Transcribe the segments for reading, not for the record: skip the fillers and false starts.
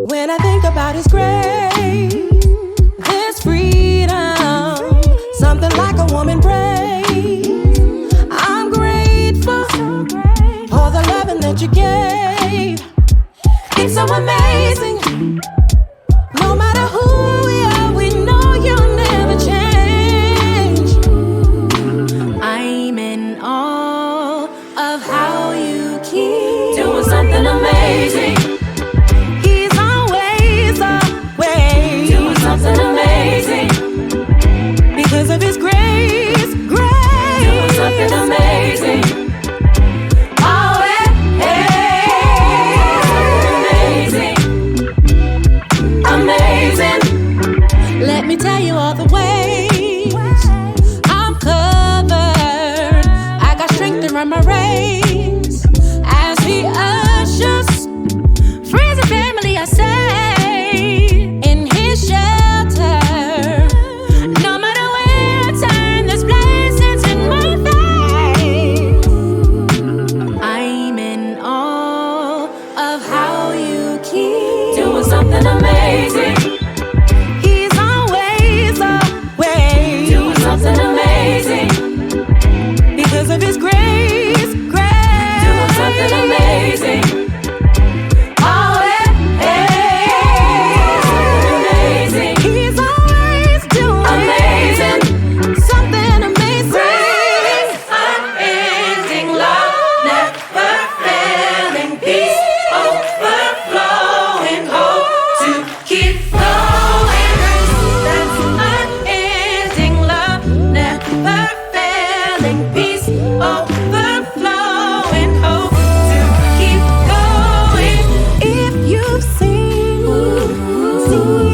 When I think about His grace, there's freedom, something like a woman praise. I'm grateful for the loving that you gave. It's so amazing. No matter who we are, we know you'll never change. I'm in awe of how you keep doing something amazing. He's always a way, doing something amazing. Because of His grace, doing something amazing. Let me tell you all the ways I'm covered. I got strength to run my race as He ushers friends and family, I say, in His shelter. No matter where I turn, there's blessings in my face. I'm in awe of how you keep doing something amazing. Something amazing. Because of His grace, doing something amazing. Oh, amazing. He's always doing amazing. Something amazing. Grace, unending love, never failing peace, overflowing hope to keep flowing. That's unending love, never failing peace, overflowing hope to keep going. If you've seen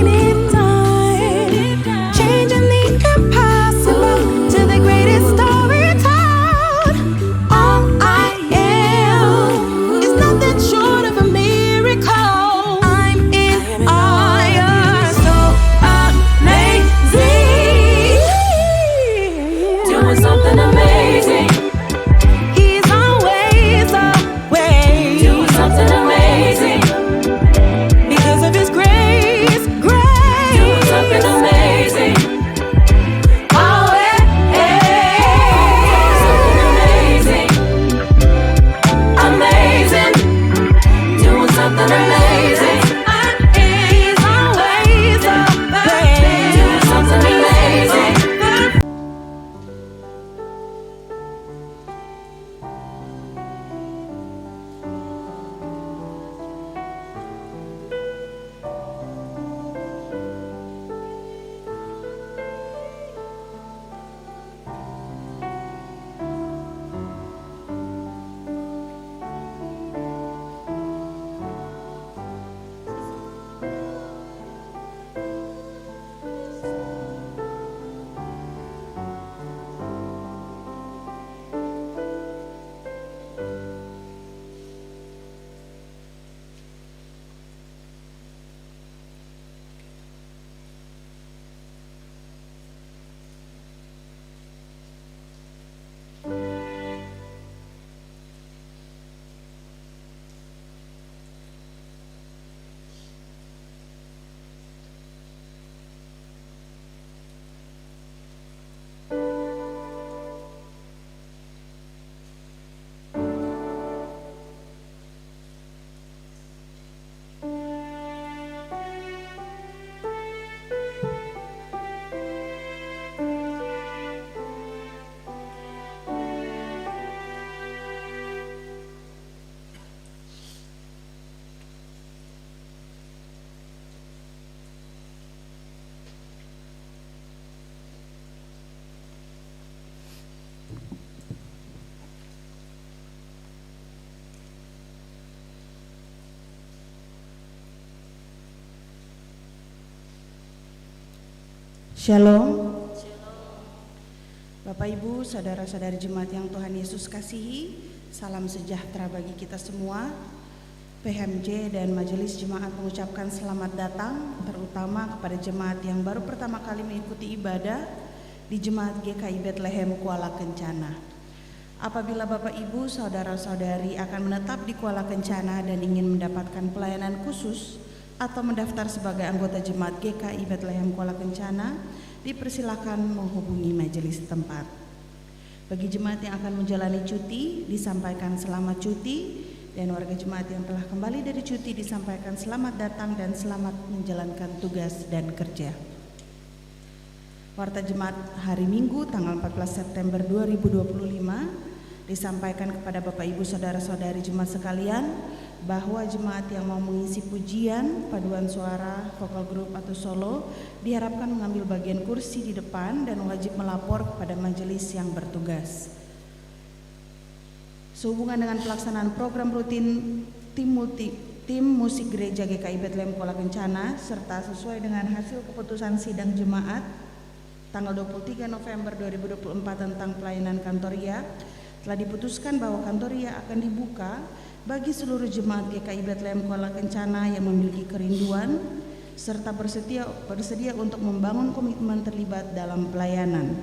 it done, changing the impossible to the greatest story told. All I am is nothing short of a miracle. I'm in awe, you're so amazing. Doing something amazing. He's always a way, doing something amazing. Because of His grace, doing something amazing. Oh, something amazing. Amazing. Doing something amazing. He's always a way, doing something amazing. Shalom. Bapak Ibu, saudara-saudari jemaat yang Tuhan Yesus kasihi, salam sejahtera bagi kita semua. PHMJ dan Majelis Jemaat mengucapkan selamat datang, terutama kepada jemaat yang baru pertama kali mengikuti ibadah di Jemaat GKI Bethlehem Kuala Kencana. Apabila Bapak Ibu, saudara-saudari akan menetap di Kuala Kencana dan ingin mendapatkan pelayanan khusus atau mendaftar sebagai anggota jemaat GKI Bethlehem Kuala Kencana, dipersilakan menghubungi majelis tempat. Bagi jemaat yang akan menjalani cuti, disampaikan selamat cuti, dan warga jemaat yang telah kembali dari cuti disampaikan selamat datang dan selamat menjalankan tugas dan kerja. Warta jemaat hari Minggu tanggal 14 September 2025 disampaikan kepada Bapak Ibu Saudara-saudari jemaat sekalian bahwa jemaat yang mau mengisi pujian, paduan suara, vokal grup atau solo diharapkan mengambil bagian kursi di depan dan wajib melapor kepada majelis yang bertugas. Sehubungan dengan pelaksanaan program rutin tim musik gereja GKI Bethlehem Kuala Kencana serta sesuai dengan hasil keputusan sidang jemaat tanggal 23 November 2024 tentang pelayanan kantoria, telah diputuskan bahwa kantoria akan dibuka bagi seluruh jemaat GKI Bethlehem Kuala Kencana yang memiliki kerinduan serta bersedia untuk membangun komitmen terlibat dalam pelayanan.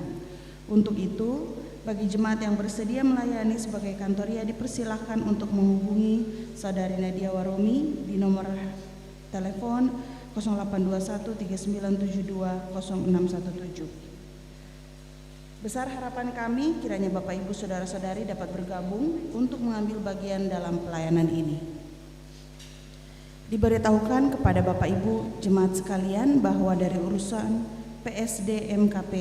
Untuk itu, bagi jemaat yang bersedia melayani sebagai kantoria dipersilahkan untuk menghubungi Saudari Nadia Waromi di nomor telepon 0821 3972 0617. Besar harapan kami kiranya Bapak Ibu Saudara-saudari dapat bergabung untuk mengambil bagian dalam pelayanan ini. Diberitahukan kepada Bapak Ibu jemaat sekalian bahwa dari urusan PSD MKP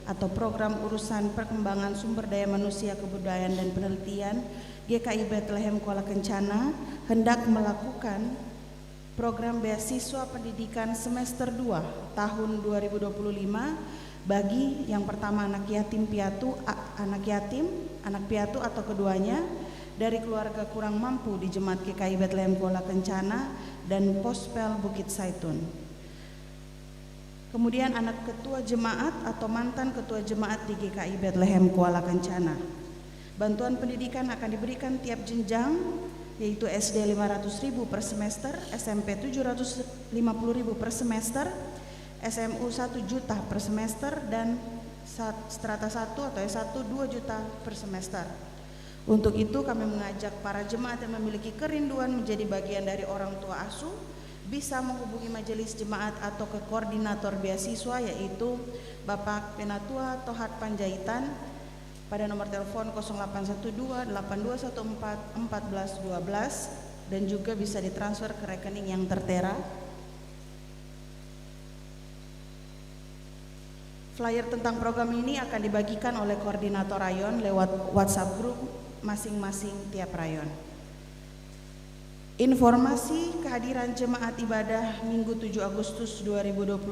atau Program Urusan Perkembangan Sumber Daya Manusia Kebudayaan dan Penelitian GKI Bethlehem Kuala Kencana hendak melakukan program beasiswa pendidikan semester 2 tahun 2025 bagi yang pertama anak piatu atau keduanya dari keluarga kurang mampu di jemaat GKI Bethlehem Kuala Kencana dan Pospel Bukit Saitun. Kemudian anak ketua jemaat atau mantan ketua jemaat di GKI Bethlehem Kuala Kencana. Bantuan pendidikan akan diberikan tiap jenjang, yaitu SD 500.000 per semester, SMP 750.000 per semester, SMU 1 juta per semester, dan strata 1 atau S1 2 juta per semester. Untuk itu kami mengajak para jemaat yang memiliki kerinduan menjadi bagian dari orang tua asuh bisa menghubungi majelis jemaat atau ke koordinator beasiswa, yaitu Bapak Penatua Tohat Panjaitan pada nomor telepon 0812 8214 1412 dan juga bisa ditransfer ke rekening yang tertera. Flyer tentang program ini akan dibagikan oleh koordinator rayon lewat WhatsApp grup masing-masing tiap rayon. Informasi kehadiran jemaat ibadah Minggu 7 Agustus 2025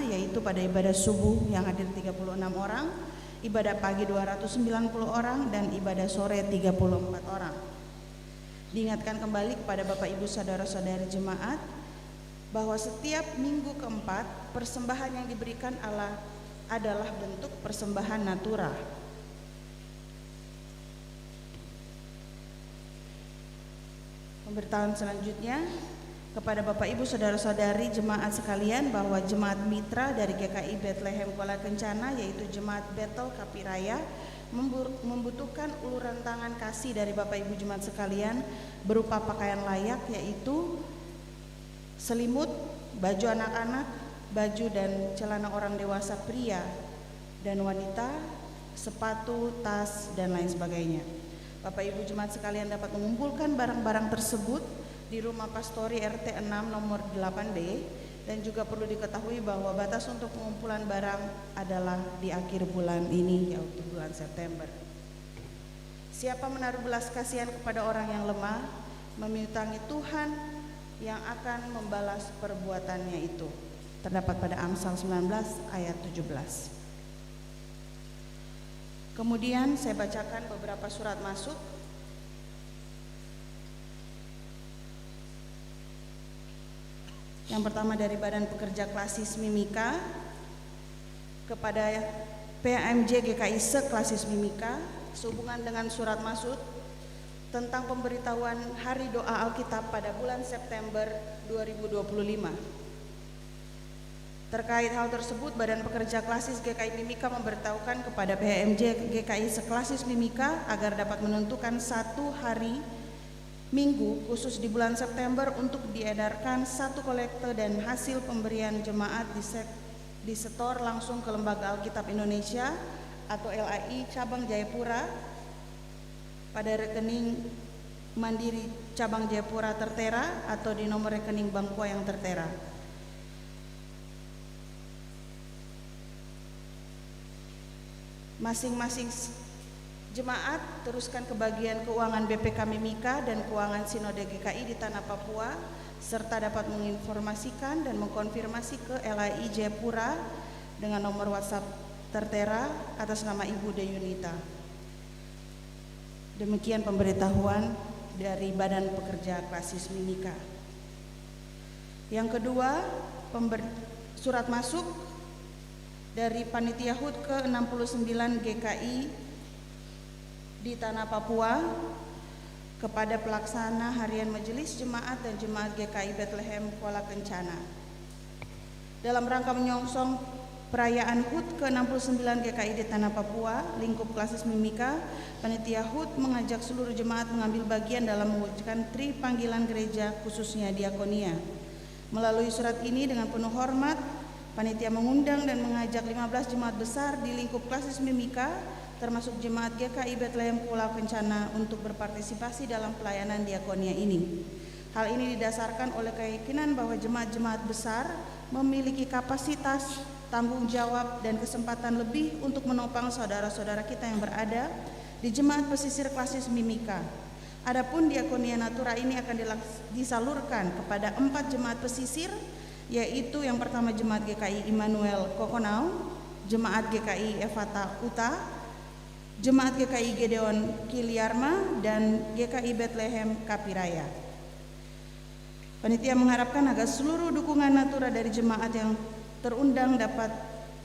yaitu pada ibadah subuh yang hadir 36 orang, ibadah pagi 290 orang, dan ibadah sore 34 orang. Diingatkan kembali kepada Bapak Ibu Saudara-saudari jemaat bahwa setiap minggu keempat persembahan yang diberikan adalah bentuk persembahan natura. Pemberitahuan selanjutnya kepada Bapak Ibu Saudara-saudari jemaat sekalian bahwa jemaat mitra dari GKI Bethlehem Kuala Kencana yaitu jemaat Betel Kapiraya membutuhkan uluran tangan kasih dari Bapak Ibu jemaat sekalian berupa pakaian layak, yaitu selimut, baju anak-anak, baju dan celana orang dewasa pria dan wanita, sepatu, tas, dan lain sebagainya. Bapak Ibu jemaat sekalian dapat mengumpulkan barang-barang tersebut di Rumah Pastori RT 6 nomor 8B, dan juga perlu diketahui bahwa batas untuk pengumpulan barang adalah di akhir bulan ini, yaitu bulan September. Siapa menaruh belas kasihan kepada orang yang lemah, memiutangi Tuhan yang akan membalas perbuatannya itu. Terdapat pada Amsal 19 ayat 17. Kemudian saya bacakan beberapa surat masuk. Yang pertama dari Badan Pekerja Klasis Mimika kepada PAMJ GKI Seklasis Mimika sehubungan dengan surat masuk tentang pemberitahuan Hari Doa Alkitab pada bulan September 2025. Terkait hal tersebut, Badan Pekerja Klasis GKI Mimika memberitahukan kepada PHMJ GKI Seklasis Mimika agar dapat menentukan satu hari minggu khusus di bulan September untuk diedarkan satu kolekte dan hasil pemberian jemaat disetor langsung ke Lembaga Alkitab Indonesia atau LAI Cabang Jayapura pada rekening Mandiri Cabang Jayapura tertera atau di nomor rekening Bank Kwa yang tertera. Masing-masing jemaat teruskan ke bagian keuangan BPK Mimika dan keuangan Sinode GKI di Tanah Papua, serta dapat menginformasikan dan mengkonfirmasi ke LAI Jayapura dengan nomor WhatsApp tertera atas nama Ibu Deyunita. Demikian pemberitahuan dari Badan Pekerja Klasis Mimika. Yang kedua, surat masuk dari Panitia HUT ke-69 GKI di Tanah Papua kepada pelaksana harian Majelis Jemaat dan Jemaat GKI Bethlehem Kuala Kencana. Dalam rangka menyongsong perayaan HUT ke-69 GKI di Tanah Papua, lingkup Klasis Mimika, Panitia HUT mengajak seluruh jemaat mengambil bagian dalam mewujudkan tri panggilan gereja khususnya diakonia. Melalui surat ini dengan penuh hormat, Panitia mengundang dan mengajak 15 jemaat besar di lingkup Klasis Mimika, termasuk jemaat GKI Bethlehem Kuala Kencana untuk berpartisipasi dalam pelayanan diakonia ini. Hal ini didasarkan oleh keyakinan bahwa jemaat-jemaat besar memiliki kapasitas, tanggung jawab, dan kesempatan lebih untuk menopang saudara-saudara kita yang berada di jemaat pesisir Klasis Mimika. Adapun diakonia natura ini akan disalurkan kepada 4 jemaat pesisir, yaitu yang pertama Jemaat GKI Immanuel Kokonau, Jemaat GKI Evata Uta, Jemaat GKI Gedeon Kiliarma, dan GKI Bethlehem Kapiraya. Panitia mengharapkan agar seluruh dukungan natura dari jemaat yang terundang dapat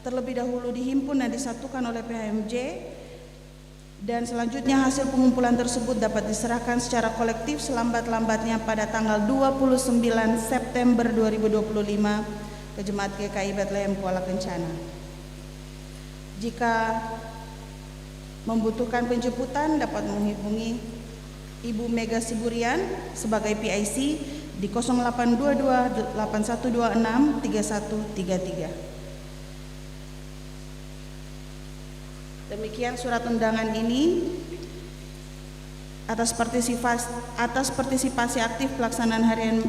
terlebih dahulu dihimpun dan disatukan oleh PHMJ, dan selanjutnya hasil pengumpulan tersebut dapat diserahkan secara kolektif selambat-lambatnya pada tanggal 29 September 2025 ke Jemaat GKI Bethlehem Kuala Kencana. Jika membutuhkan penjemputan dapat menghubungi Ibu Mega Siburian sebagai PIC di 0822 8126 3133. Demikian surat undangan ini atas partisipasi aktif pelaksanaan harian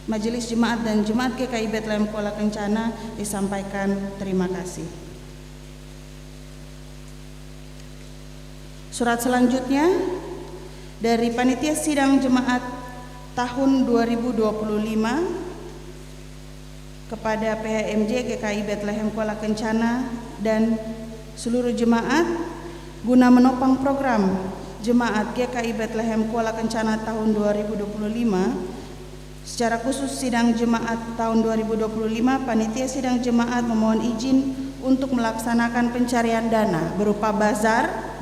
Majelis Jemaat dan Jemaat GKI Bethlehem Kuala Kencana disampaikan terima kasih. Surat selanjutnya dari Panitia Sidang Jemaat tahun 2025 kepada PHMJ GKI Bethlehem Kuala Kencana dan seluruh jemaat guna menopang program Jemaat GKI Bethlehem Kuala Kencana tahun 2025. Secara khusus sidang jemaat tahun 2025, Panitia Sidang Jemaat memohon izin untuk melaksanakan pencarian dana berupa bazar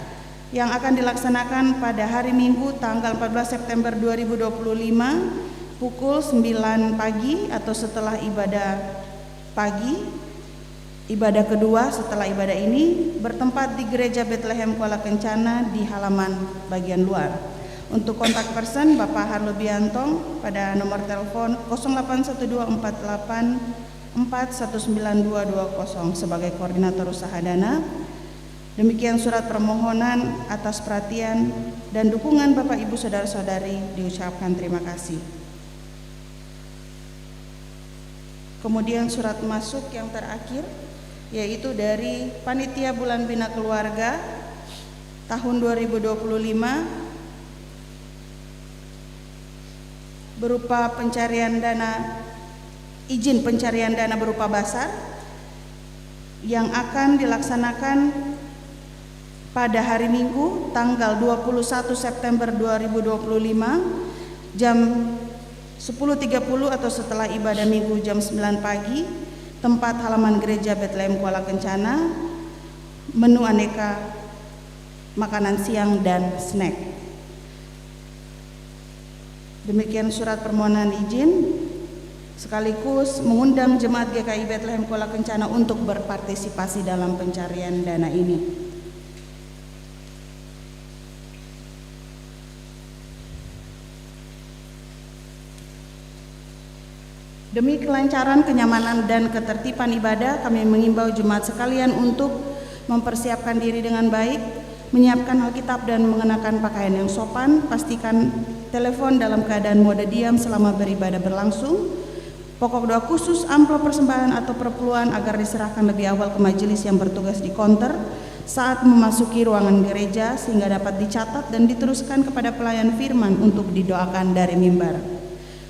yang akan dilaksanakan pada hari Minggu tanggal 14 September 2025 pukul 9 pagi atau setelah ibadah pagi. Ibadah kedua setelah ibadah ini bertempat di Gereja Bethlehem Kuala Kencana di halaman bagian luar. Untuk kontak person Bapak Harlo Biantong pada nomor telepon 081248419220 sebagai koordinator usaha dana. Demikian surat permohonan atas perhatian dan dukungan Bapak Ibu saudara-saudari diucapkan terima kasih. Kemudian surat masuk yang terakhir yaitu dari Panitia Bulan Bina Keluarga tahun 2025 berupa pencarian dana, izin pencarian dana berupa basar yang akan dilaksanakan pada hari Minggu tanggal 21 September 2025 jam 10.30 atau setelah ibadah Minggu jam 9 pagi, tempat halaman Gereja Bethlehem Kuala Kencana, menu aneka makanan siang dan snack. Demikian surat permohonan izin sekaligus mengundang Jemaat GKI Bethlehem Kuala Kencana untuk berpartisipasi dalam pencarian dana ini. Demi kelancaran, kenyamanan, dan ketertiban ibadah, kami mengimbau jemaat sekalian untuk mempersiapkan diri dengan baik, menyiapkan Alkitab dan mengenakan pakaian yang sopan, pastikan telepon dalam keadaan mode diam selama beribadah berlangsung. Pokok doa khusus, amplop persembahan atau perpuluhan agar diserahkan lebih awal ke majelis yang bertugas di konter saat memasuki ruangan gereja sehingga dapat dicatat dan diteruskan kepada pelayan firman untuk didoakan dari mimbar.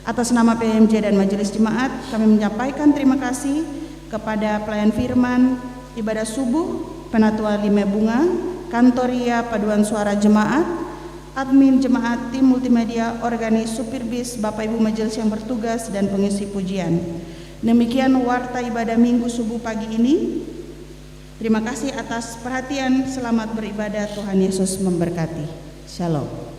Atas nama PMJ dan Majelis Jemaat, kami menyampaikan terima kasih kepada pelayan firman, ibadah subuh, Penatua Lime Bunga, Kantoria Paduan Suara Jemaat, admin jemaat, tim multimedia, organis, supir bis, Bapak Ibu Majelis yang bertugas, dan pengisi pujian. Demikian warta ibadah Minggu subuh pagi ini. Terima kasih atas perhatian, selamat beribadah, Tuhan Yesus memberkati. Shalom.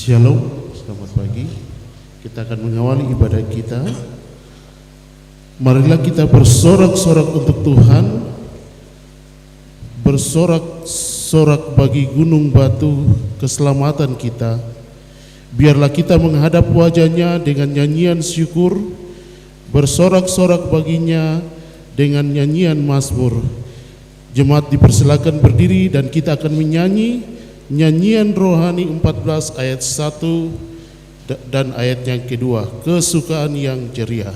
Shalom, selamat pagi. Kita akan mengawali ibadah kita. Marilah kita bersorak-sorak untuk Tuhan, bersorak-sorak bagi gunung batu keselamatan kita. Biarlah kita menghadap wajah-Nya dengan nyanyian syukur, bersorak-sorak baginya dengan nyanyian mazmur. Jemaat dipersilakan berdiri dan kita akan menyanyi nyanyian rohani 14 ayat 1 dan ayat yang kedua, kesukaan yang ceria.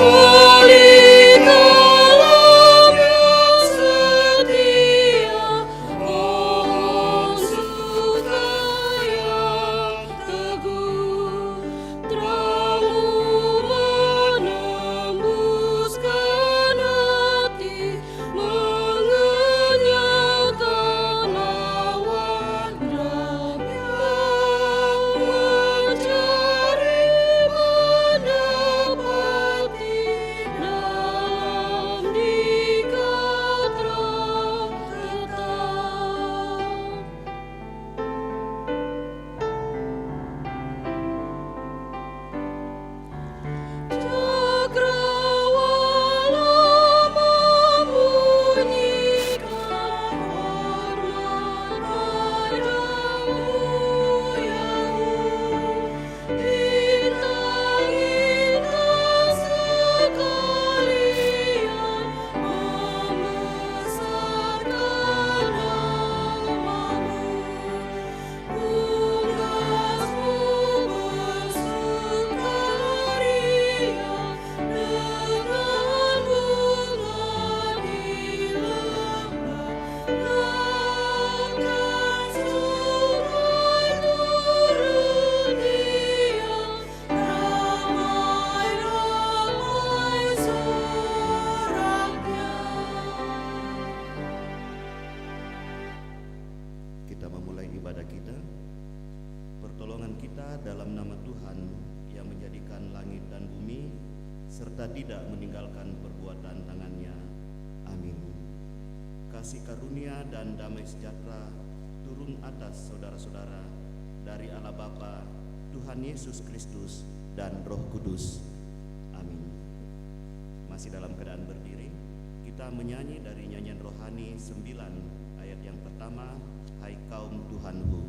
Oleh tidak meninggalkan perbuatan tangannya. Amin. Kasih karunia dan damai sejahtera turun atas saudara-saudara dari Allah Bapa, Tuhan Yesus Kristus, dan Roh Kudus. Amin. Masih dalam keadaan berdiri, kita menyanyi dari nyanyian rohani 9 ayat yang pertama, Hai kaum Tuhanku.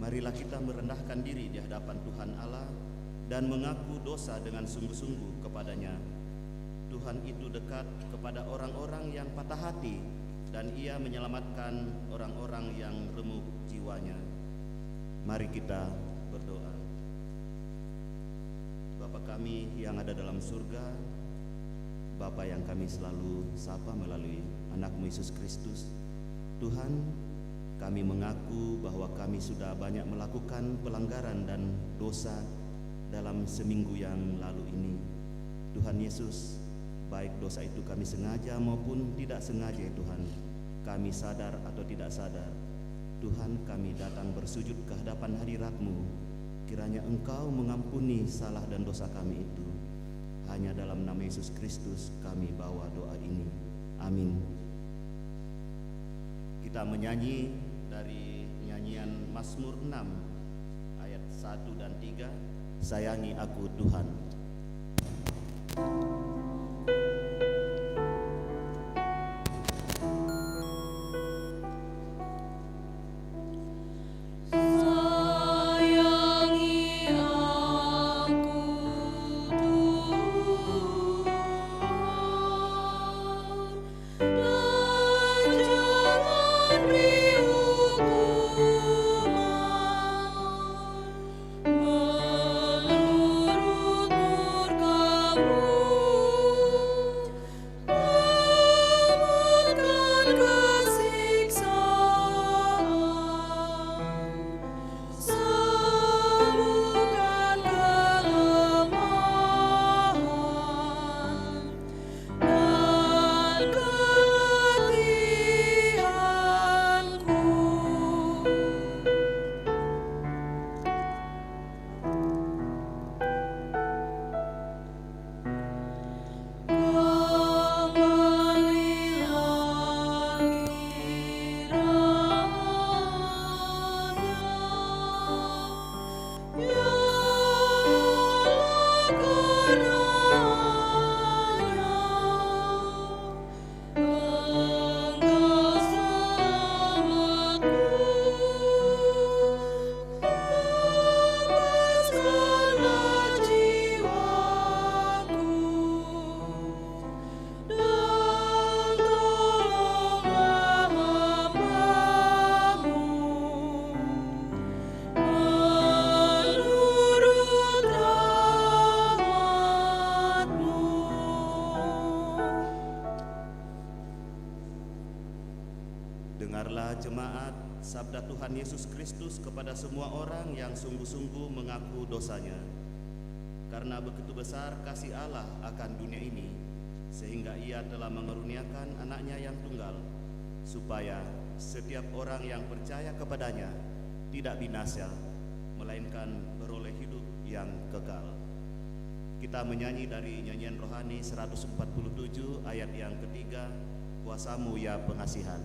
Marilah kita merendahkan diri di hadapan Tuhan Allah dan mengaku dosa dengan sungguh-sungguh kepadanya. Tuhan itu dekat kepada orang-orang yang patah hati dan Ia menyelamatkan orang-orang yang remuk jiwanya. Mari kita berdoa. Bapa kami yang ada dalam surga, Bapa yang kami selalu sapa melalui anak-Mu Yesus Kristus, Tuhan, kami mengaku bahwa kami sudah banyak melakukan pelanggaran dan dosa dalam seminggu yang lalu ini. Tuhan Yesus, baik dosa itu kami sengaja maupun tidak sengaja, Tuhan, kami sadar atau tidak sadar, Tuhan, kami datang bersujud ke hadapan hadirat-Mu. Kiranya Engkau mengampuni salah dan dosa kami itu. Hanya dalam nama Yesus Kristus kami bawa doa ini. Amin. Kita menyanyi dari nyanyian Mazmur 6 ayat 1 dan 3, Sayangi Aku Tuhan. Dengarlah jemaat sabda Tuhan Yesus Kristus kepada semua orang yang sungguh-sungguh mengaku dosanya. Karena begitu besar kasih Allah akan dunia ini, sehingga Ia telah mengaruniakan anaknya yang tunggal, supaya setiap orang yang percaya kepadanya tidak binasa, melainkan beroleh hidup yang kekal. Kita menyanyi dari nyanyian rohani 147 ayat yang ketiga, Kuasa-Mu ya pengasihan.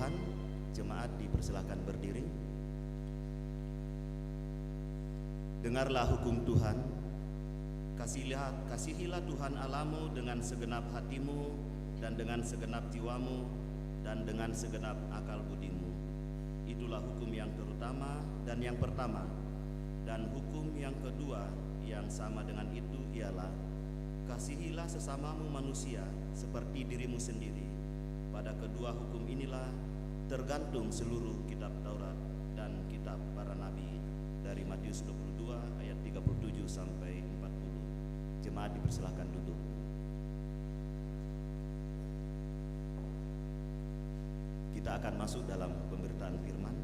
Tuhan, jemaat dipersilakan berdiri. Dengarlah hukum Tuhan, kasihilah Tuhan Allahmu dengan segenap hatimu dan dengan segenap jiwamu dan dengan segenap akal budimu. Itulah hukum yang terutama dan yang pertama. Dan hukum yang kedua yang sama dengan itu ialah kasihilah sesamamu manusia seperti dirimu sendiri. Pada kedua hukum inilah tergantung seluruh kitab Taurat dan kitab para nabi. Dari Matius 22 ayat 37 sampai 40. Jemaat dipersilakan duduk. Kita akan masuk dalam pemberitaan firman.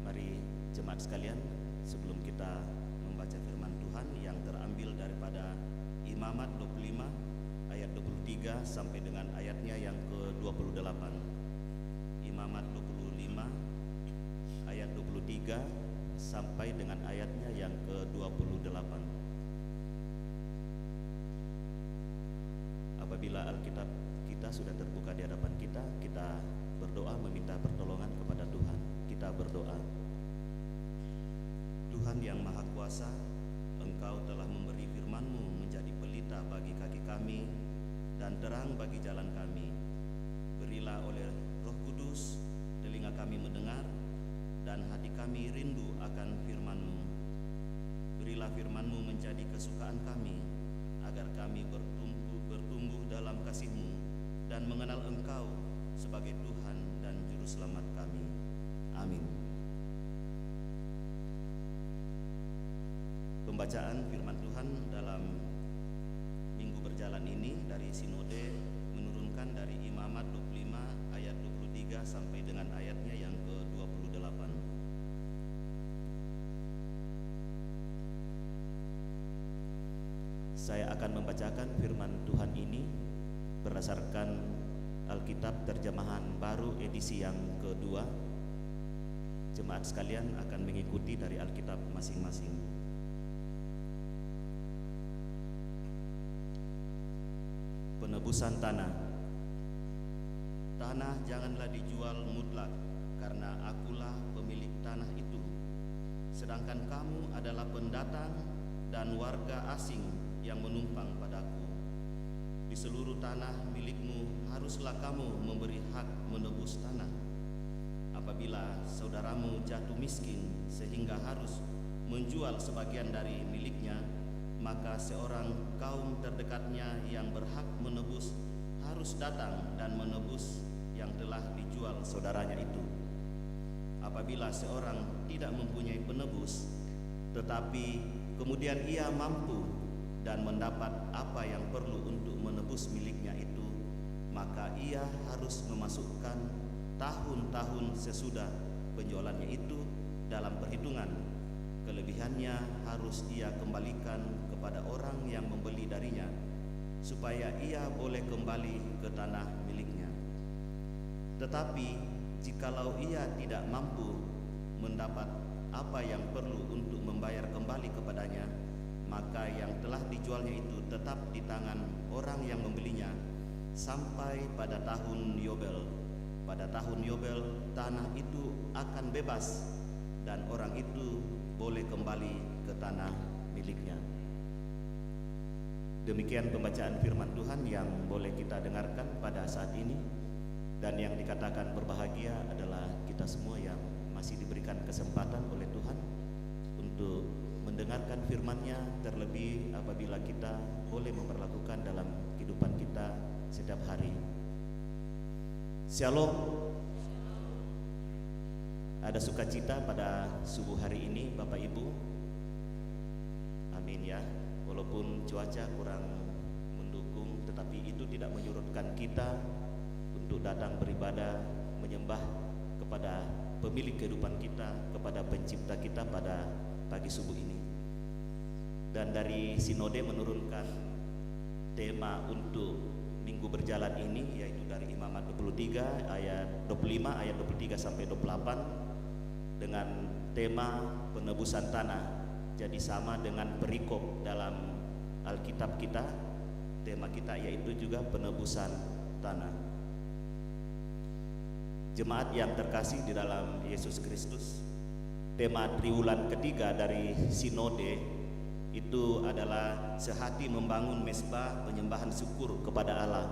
Mari jemaat sekalian, sebelum kita membaca firman Tuhan yang terambil daripada Imamat 25 ayat 23 sampai dengan ayatnya yang ke-28. Imamat 25 ayat 23 sampai dengan ayatnya yang ke-28. Apabila Alkitab kita sudah terbuka di hadapan kita, kita berdoa meminta pertolongan kepada Tuhan. Kita berdoa. Tuhan yang Maha Kuasa, Engkau telah memberi firman-Mu menjadi pelita bagi kaki kami dan terang bagi jalan kami. Berilah oleh Roh Kudus telinga kami mendengar dan hati kami rindu akan firman-Mu. Berilah firman-Mu menjadi kesukaan kami, agar kami bertumbuh dalam kasih-Mu dan mengenal Engkau sebagai Tuhan dan Juru Selamat kami. Amin. Pembacaan firman Tuhan dalam minggu berjalan ini dari Sinode menurunkan dari Imamat 25 ayat 23 sampai dengan ayatnya yang ke-28. Saya akan membacakan firman Tuhan ini berdasarkan Alkitab terjemahan baru edisi yang kedua. Jemaat sekalian akan mengikuti dari Alkitab masing-masing. Penebusan tanah. Tanah janganlah dijual mutlak, karena akulah pemilik tanah itu. Sedangkan kamu adalah pendatang dan warga asing yang menumpang padaku. Di seluruh tanah milikmu haruslah kamu memberi hak menebus tanah. Apabila saudaramu jatuh miskin sehingga harus menjual sebagian dari miliknya, maka seorang kaum terdekatnya yang berhak menebus harus datang dan menebus yang telah dijual saudaranya itu. Apabila seorang tidak mempunyai penebus, tetapi kemudian ia mampu dan mendapat apa yang perlu untuk menebus miliknya itu, maka ia harus memasukkan tahun-tahun sesudah penjualannya itu dalam perhitungan. Kelebihannya harus ia kembalikan kepada orang yang membeli darinya, supaya ia boleh kembali ke tanah miliknya. Tetapi jikalau ia tidak mampu mendapat apa yang perlu untuk membayar kembali kepadanya, maka yang telah dijualnya itu tetap di tangan orang yang membelinya sampai pada tahun Yobel. Pada tahun Yobel tanah itu akan bebas dan orang itu boleh kembali ke tanah miliknya. Demikian pembacaan firman Tuhan yang boleh kita dengarkan pada saat ini. Dan yang dikatakan berbahagia adalah kita semua yang masih diberikan kesempatan oleh Tuhan untuk mendengarkan firman-Nya, terlebih apabila kita boleh memperlakukan dalam kehidupan kita setiap hari. Shalom. Ada sukacita pada subuh hari ini Bapak Ibu. Amin ya. Walaupun cuaca kurang mendukung, tetapi itu tidak menyurutkan kita untuk datang beribadah, menyembah kepada pemilik kehidupan kita, kepada pencipta kita pada pagi subuh ini. Dan dari Sinode menurunkan tema untuk minggu berjalan ini, yaitu dari Imamat 23 ayat 25 ayat 23 sampai 28 dengan tema penebusan tanah. Jadi sama dengan perikop dalam Alkitab kita, tema kita yaitu juga penebusan tanah. Jemaat yang terkasih di dalam Yesus Kristus, tema triwulan ketiga dari Sinode itu adalah sehati membangun mezbah penyembahan syukur kepada Allah.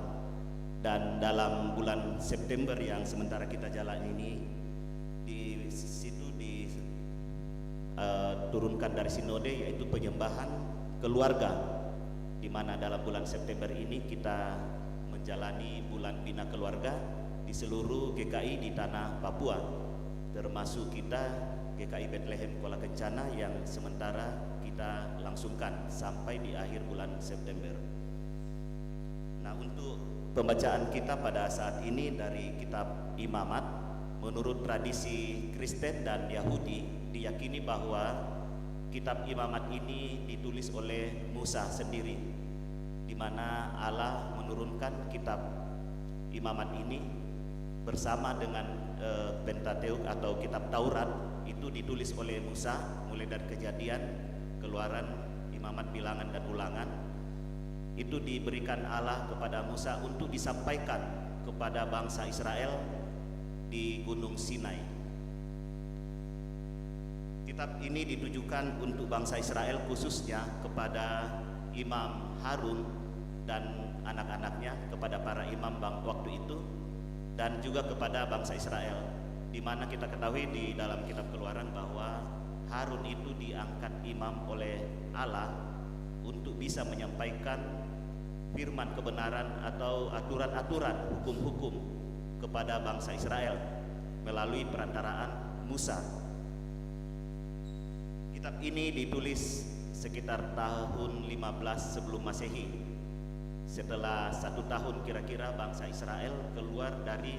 Dan dalam bulan September yang sementara kita jalan ini, di situ diturunkan dari Sinode yaitu penyembahan keluarga, di mana dalam bulan September ini kita menjalani bulan bina keluarga di seluruh GKI di tanah Papua, termasuk kita GKI Bethlehem Kuala Kencana yang sementara kita langsungkan sampai di akhir bulan September. Nah, untuk pembacaan kita pada saat ini dari kitab Imamat, menurut tradisi Kristen dan Yahudi diyakini bahwa kitab Imamat ini ditulis oleh Musa sendiri, di mana Allah menurunkan kitab Imamat ini bersama dengan Pentateuk atau kitab Taurat. Itu ditulis oleh Musa mulai dari Kejadian, Keluaran, Imamat, Bilangan, dan Ulangan. Itu diberikan Allah kepada Musa untuk disampaikan kepada bangsa Israel di Gunung Sinai. Kitab ini ditujukan untuk bangsa Israel, khususnya kepada Imam Harun dan anak-anaknya, kepada para imam waktu itu, dan juga kepada bangsa Israel, di mana kita ketahui di dalam kitab Keluaran bahwa Harun itu diangkat imam oleh Allah untuk bisa menyampaikan firman kebenaran atau aturan-aturan hukum-hukum kepada bangsa Israel melalui perantaraan Musa. Kitab ini ditulis sekitar tahun 15 sebelum Masehi, setelah 1 tahun kira-kira bangsa Israel keluar dari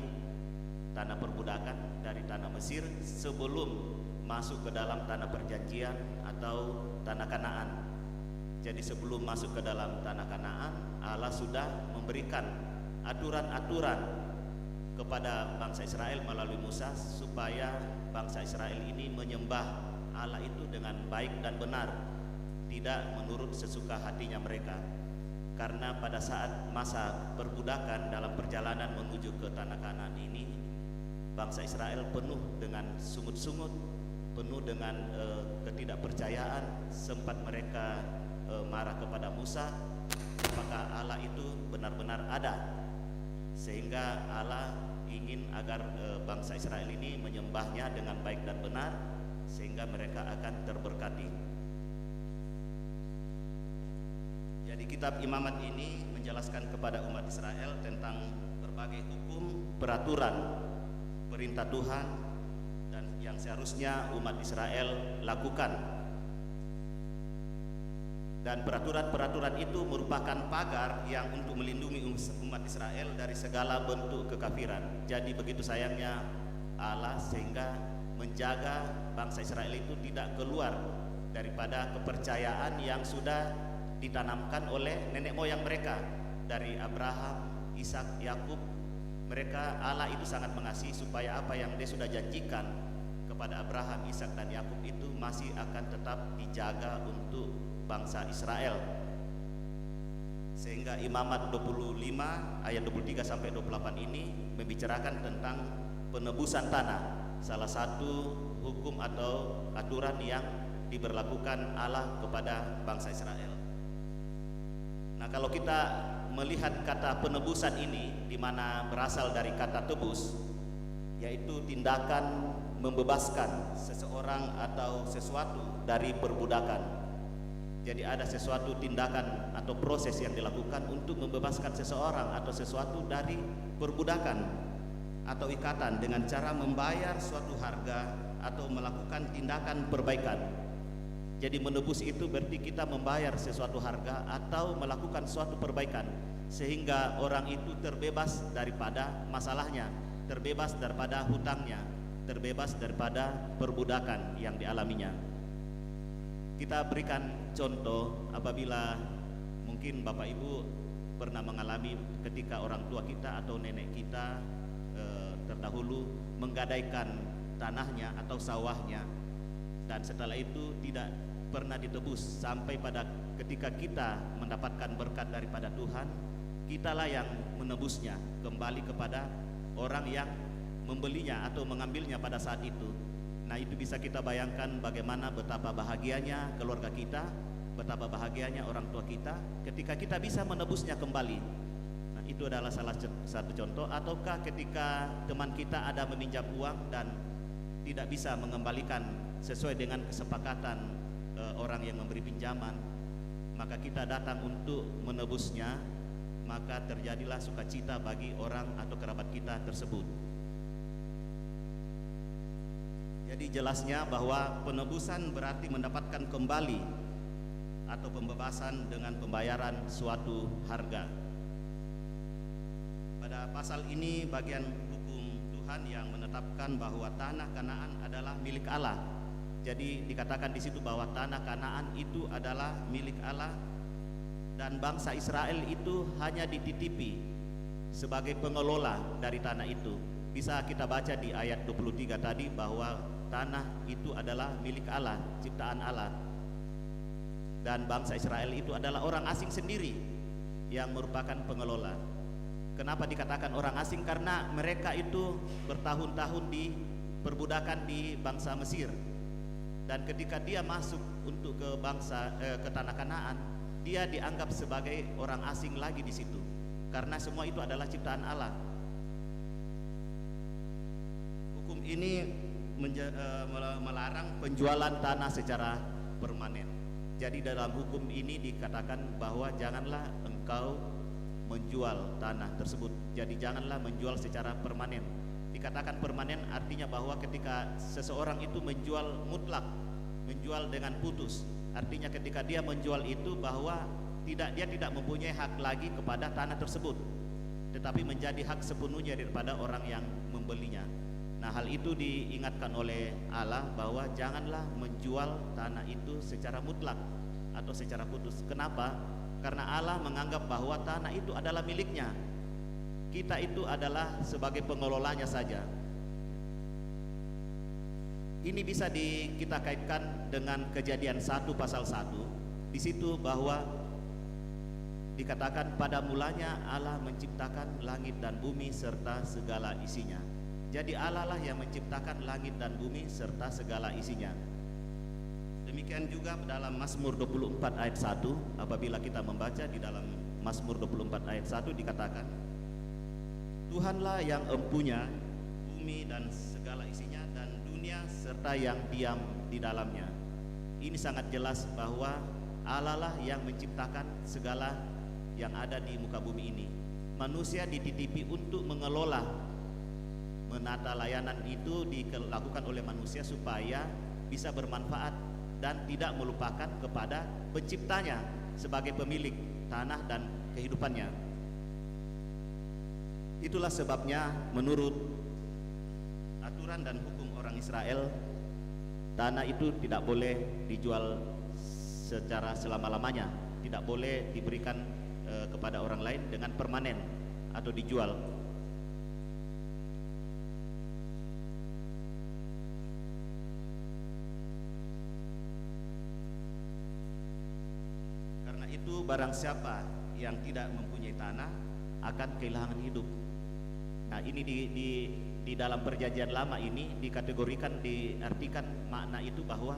tanah perbudakan, dari tanah Mesir, sebelum masuk ke dalam tanah perjanjian atau tanah Kanaan. Jadi sebelum masuk ke dalam tanah Kanaan, Allah sudah memberikan aturan-aturan kepada bangsa Israel melalui Musa, supaya bangsa Israel ini menyembah Allah itu dengan baik dan benar, tidak menurut sesuka hatinya mereka. Karena pada saat masa perbudakan dalam perjalanan menuju ke tanah Kanaan ini, bangsa Israel penuh dengan sungut-sungut, penuh dengan ketidakpercayaan. Sempat mereka marah kepada Musa, apakah Allah itu benar-benar ada, sehingga Allah ingin agar bangsa Israel ini menyembahnya dengan baik dan benar, sehingga mereka akan terberkati. Jadi kitab Imamat ini menjelaskan kepada umat Israel tentang berbagai hukum, peraturan, perintah Tuhan, dan yang seharusnya umat Israel lakukan. Dan peraturan-peraturan itu merupakan pagar yang untuk melindungi umat Israel dari segala bentuk kekafiran. Jadi begitu sayangnya Allah sehingga menjaga bangsa Israel itu tidak keluar daripada kepercayaan yang sudah ditanamkan oleh nenek moyang mereka, dari Abraham, Ishak, Yakub. Mereka, Allah itu sangat mengasihi supaya apa yang Dia sudah janjikan kepada Abraham, Ishak, dan Yakub itu masih akan tetap dijaga untuk bangsa Israel. Sehingga Imamat 25 ayat 23 sampai 28 ini membicarakan tentang penebusan tanah, salah satu hukum atau aturan yang diberlakukan Allah kepada bangsa Israel. Nah, kalau kita melihat kata penebusan ini, di mana berasal dari kata tebus, yaitu tindakan membebaskan seseorang atau sesuatu dari perbudakan. Jadi ada sesuatu tindakan atau proses yang dilakukan untuk membebaskan seseorang atau sesuatu dari perbudakan atau ikatan dengan cara membayar suatu harga atau melakukan tindakan perbaikan. Jadi menebus itu berarti kita membayar sesuatu harga atau melakukan suatu perbaikan, sehingga orang itu terbebas daripada masalahnya, terbebas daripada hutangnya, terbebas daripada perbudakan yang dialaminya. Kita berikan contoh apabila mungkin Bapak Ibu pernah mengalami ketika orang tua kita atau nenek kita terdahulu menggadaikan tanahnya atau sawahnya, dan setelah itu tidak pernah ditebus sampai pada ketika kita mendapatkan berkat daripada Tuhan, kitalah yang menebusnya kembali kepada orang yang membelinya atau mengambilnya pada saat itu. Nah, itu bisa kita bayangkan bagaimana betapa bahagianya keluarga kita, betapa bahagianya orang tua kita ketika kita bisa menebusnya kembali. Nah, itu adalah salah satu contoh. Ataukah ketika teman kita ada meminjam uang dan tidak bisa mengembalikan sesuai dengan kesepakatan orang yang memberi pinjaman, maka kita datang untuk menebusnya, maka terjadilah sukacita bagi orang atau kerabat kita tersebut. Jadi jelasnya bahwa penebusan berarti mendapatkan kembali atau pembebasan dengan pembayaran suatu harga. Pada pasal ini bagian hukum Tuhan yang menetapkan bahwa tanah Kanaan adalah milik Allah. Jadi dikatakan di situ bahwa tanah Kanaan itu adalah milik Allah dan bangsa Israel itu hanya dititipi sebagai pengelola dari tanah itu. Bisa kita baca di ayat 23 tadi bahwa tanah itu adalah milik Allah, ciptaan Allah. Dan bangsa Israel itu adalah orang asing sendiri yang merupakan pengelola. Kenapa dikatakan orang asing? Karena mereka itu bertahun-tahun diperbudakan di bangsa Mesir. Dan ketika dia masuk untuk ke tanah Kanaan, dia dianggap sebagai orang asing lagi di situ. Karena semua itu adalah ciptaan Allah. Hukum ini melarang penjualan tanah secara permanen. Jadi dalam hukum ini dikatakan bahwa janganlah engkau menjual tanah tersebut. Jadi janganlah menjual secara permanen. Dikatakan permanen artinya bahwa ketika seseorang itu menjual mutlak, menjual dengan putus, artinya ketika dia menjual itu bahwa dia tidak mempunyai hak lagi kepada tanah tersebut, tetapi menjadi hak sepenuhnya daripada orang yang membelinya. Nah, hal itu diingatkan oleh Allah bahwa janganlah menjual tanah itu secara mutlak atau secara putus. Kenapa? Karena Allah menganggap bahwa tanah itu adalah miliknya. Kita itu adalah sebagai pengelolanya saja. Ini bisa kita kaitkan dengan Kejadian 1 pasal 1. Di situ bahwa dikatakan pada mulanya Allah menciptakan langit dan bumi serta segala isinya. Jadi Allah lah yang menciptakan langit dan bumi serta segala isinya. Demikian juga dalam Mazmur 24 ayat 1, apabila kita membaca di dalam Mazmur 24 ayat 1 dikatakan, Tuhanlah yang empunya bumi dan segala isinya dan dunia serta yang diam di dalamnya. Ini sangat jelas bahwa Allah lah yang menciptakan segala yang ada di muka bumi ini. Manusia dititipi untuk mengelola, menata layanan itu dilakukan oleh manusia supaya bisa bermanfaat dan tidak melupakan kepada penciptanya sebagai pemilik tanah dan kehidupannya. Itulah sebabnya menurut aturan dan hukum orang Israel, tanah itu tidak boleh dijual secara selama-lamanya, tidak boleh diberikan kepada orang lain dengan permanen atau dijual. Itu barang siapa yang tidak mempunyai tanah akan kehilangan hidup. Nah, ini di dalam perjanjian lama ini dikategorikan, diartikan makna itu bahwa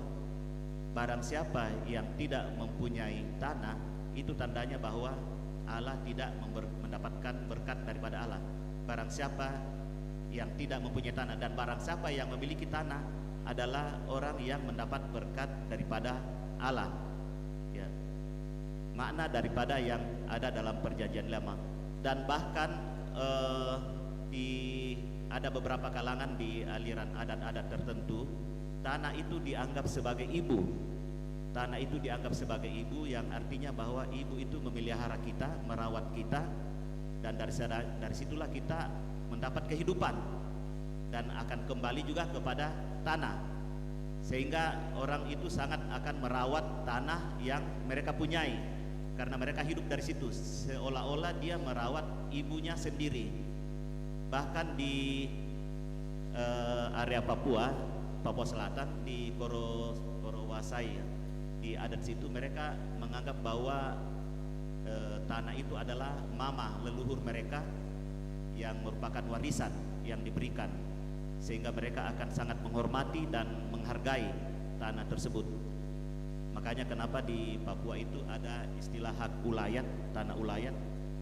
barang siapa yang tidak mempunyai tanah, itu tandanya bahwa Allah tidak mendapatkan berkat daripada Allah. Barang siapa yang tidak mempunyai tanah, dan barang siapa yang memiliki tanah adalah orang yang mendapat berkat daripada Allah. Ya, makna daripada yang ada dalam perjanjian lama. Dan bahkan ada beberapa kalangan di aliran adat-adat tertentu, tanah itu dianggap sebagai ibu. Tanah itu dianggap sebagai ibu, yang artinya bahwa ibu itu memelihara kita, merawat kita, dan dari situlah kita mendapat kehidupan dan akan kembali juga kepada tanah. Sehingga orang itu sangat akan merawat tanah yang mereka punyai, karena mereka hidup dari situ, seolah-olah dia merawat ibunya sendiri. Bahkan di area Papua Selatan, di Korowasai, di adat situ mereka menganggap bahwa tanah itu adalah mama leluhur mereka yang merupakan warisan yang diberikan sehingga mereka akan sangat menghormati dan menghargai tanah tersebut. Makanya kenapa di Papua itu ada istilah hak ulayat, tanah ulayat,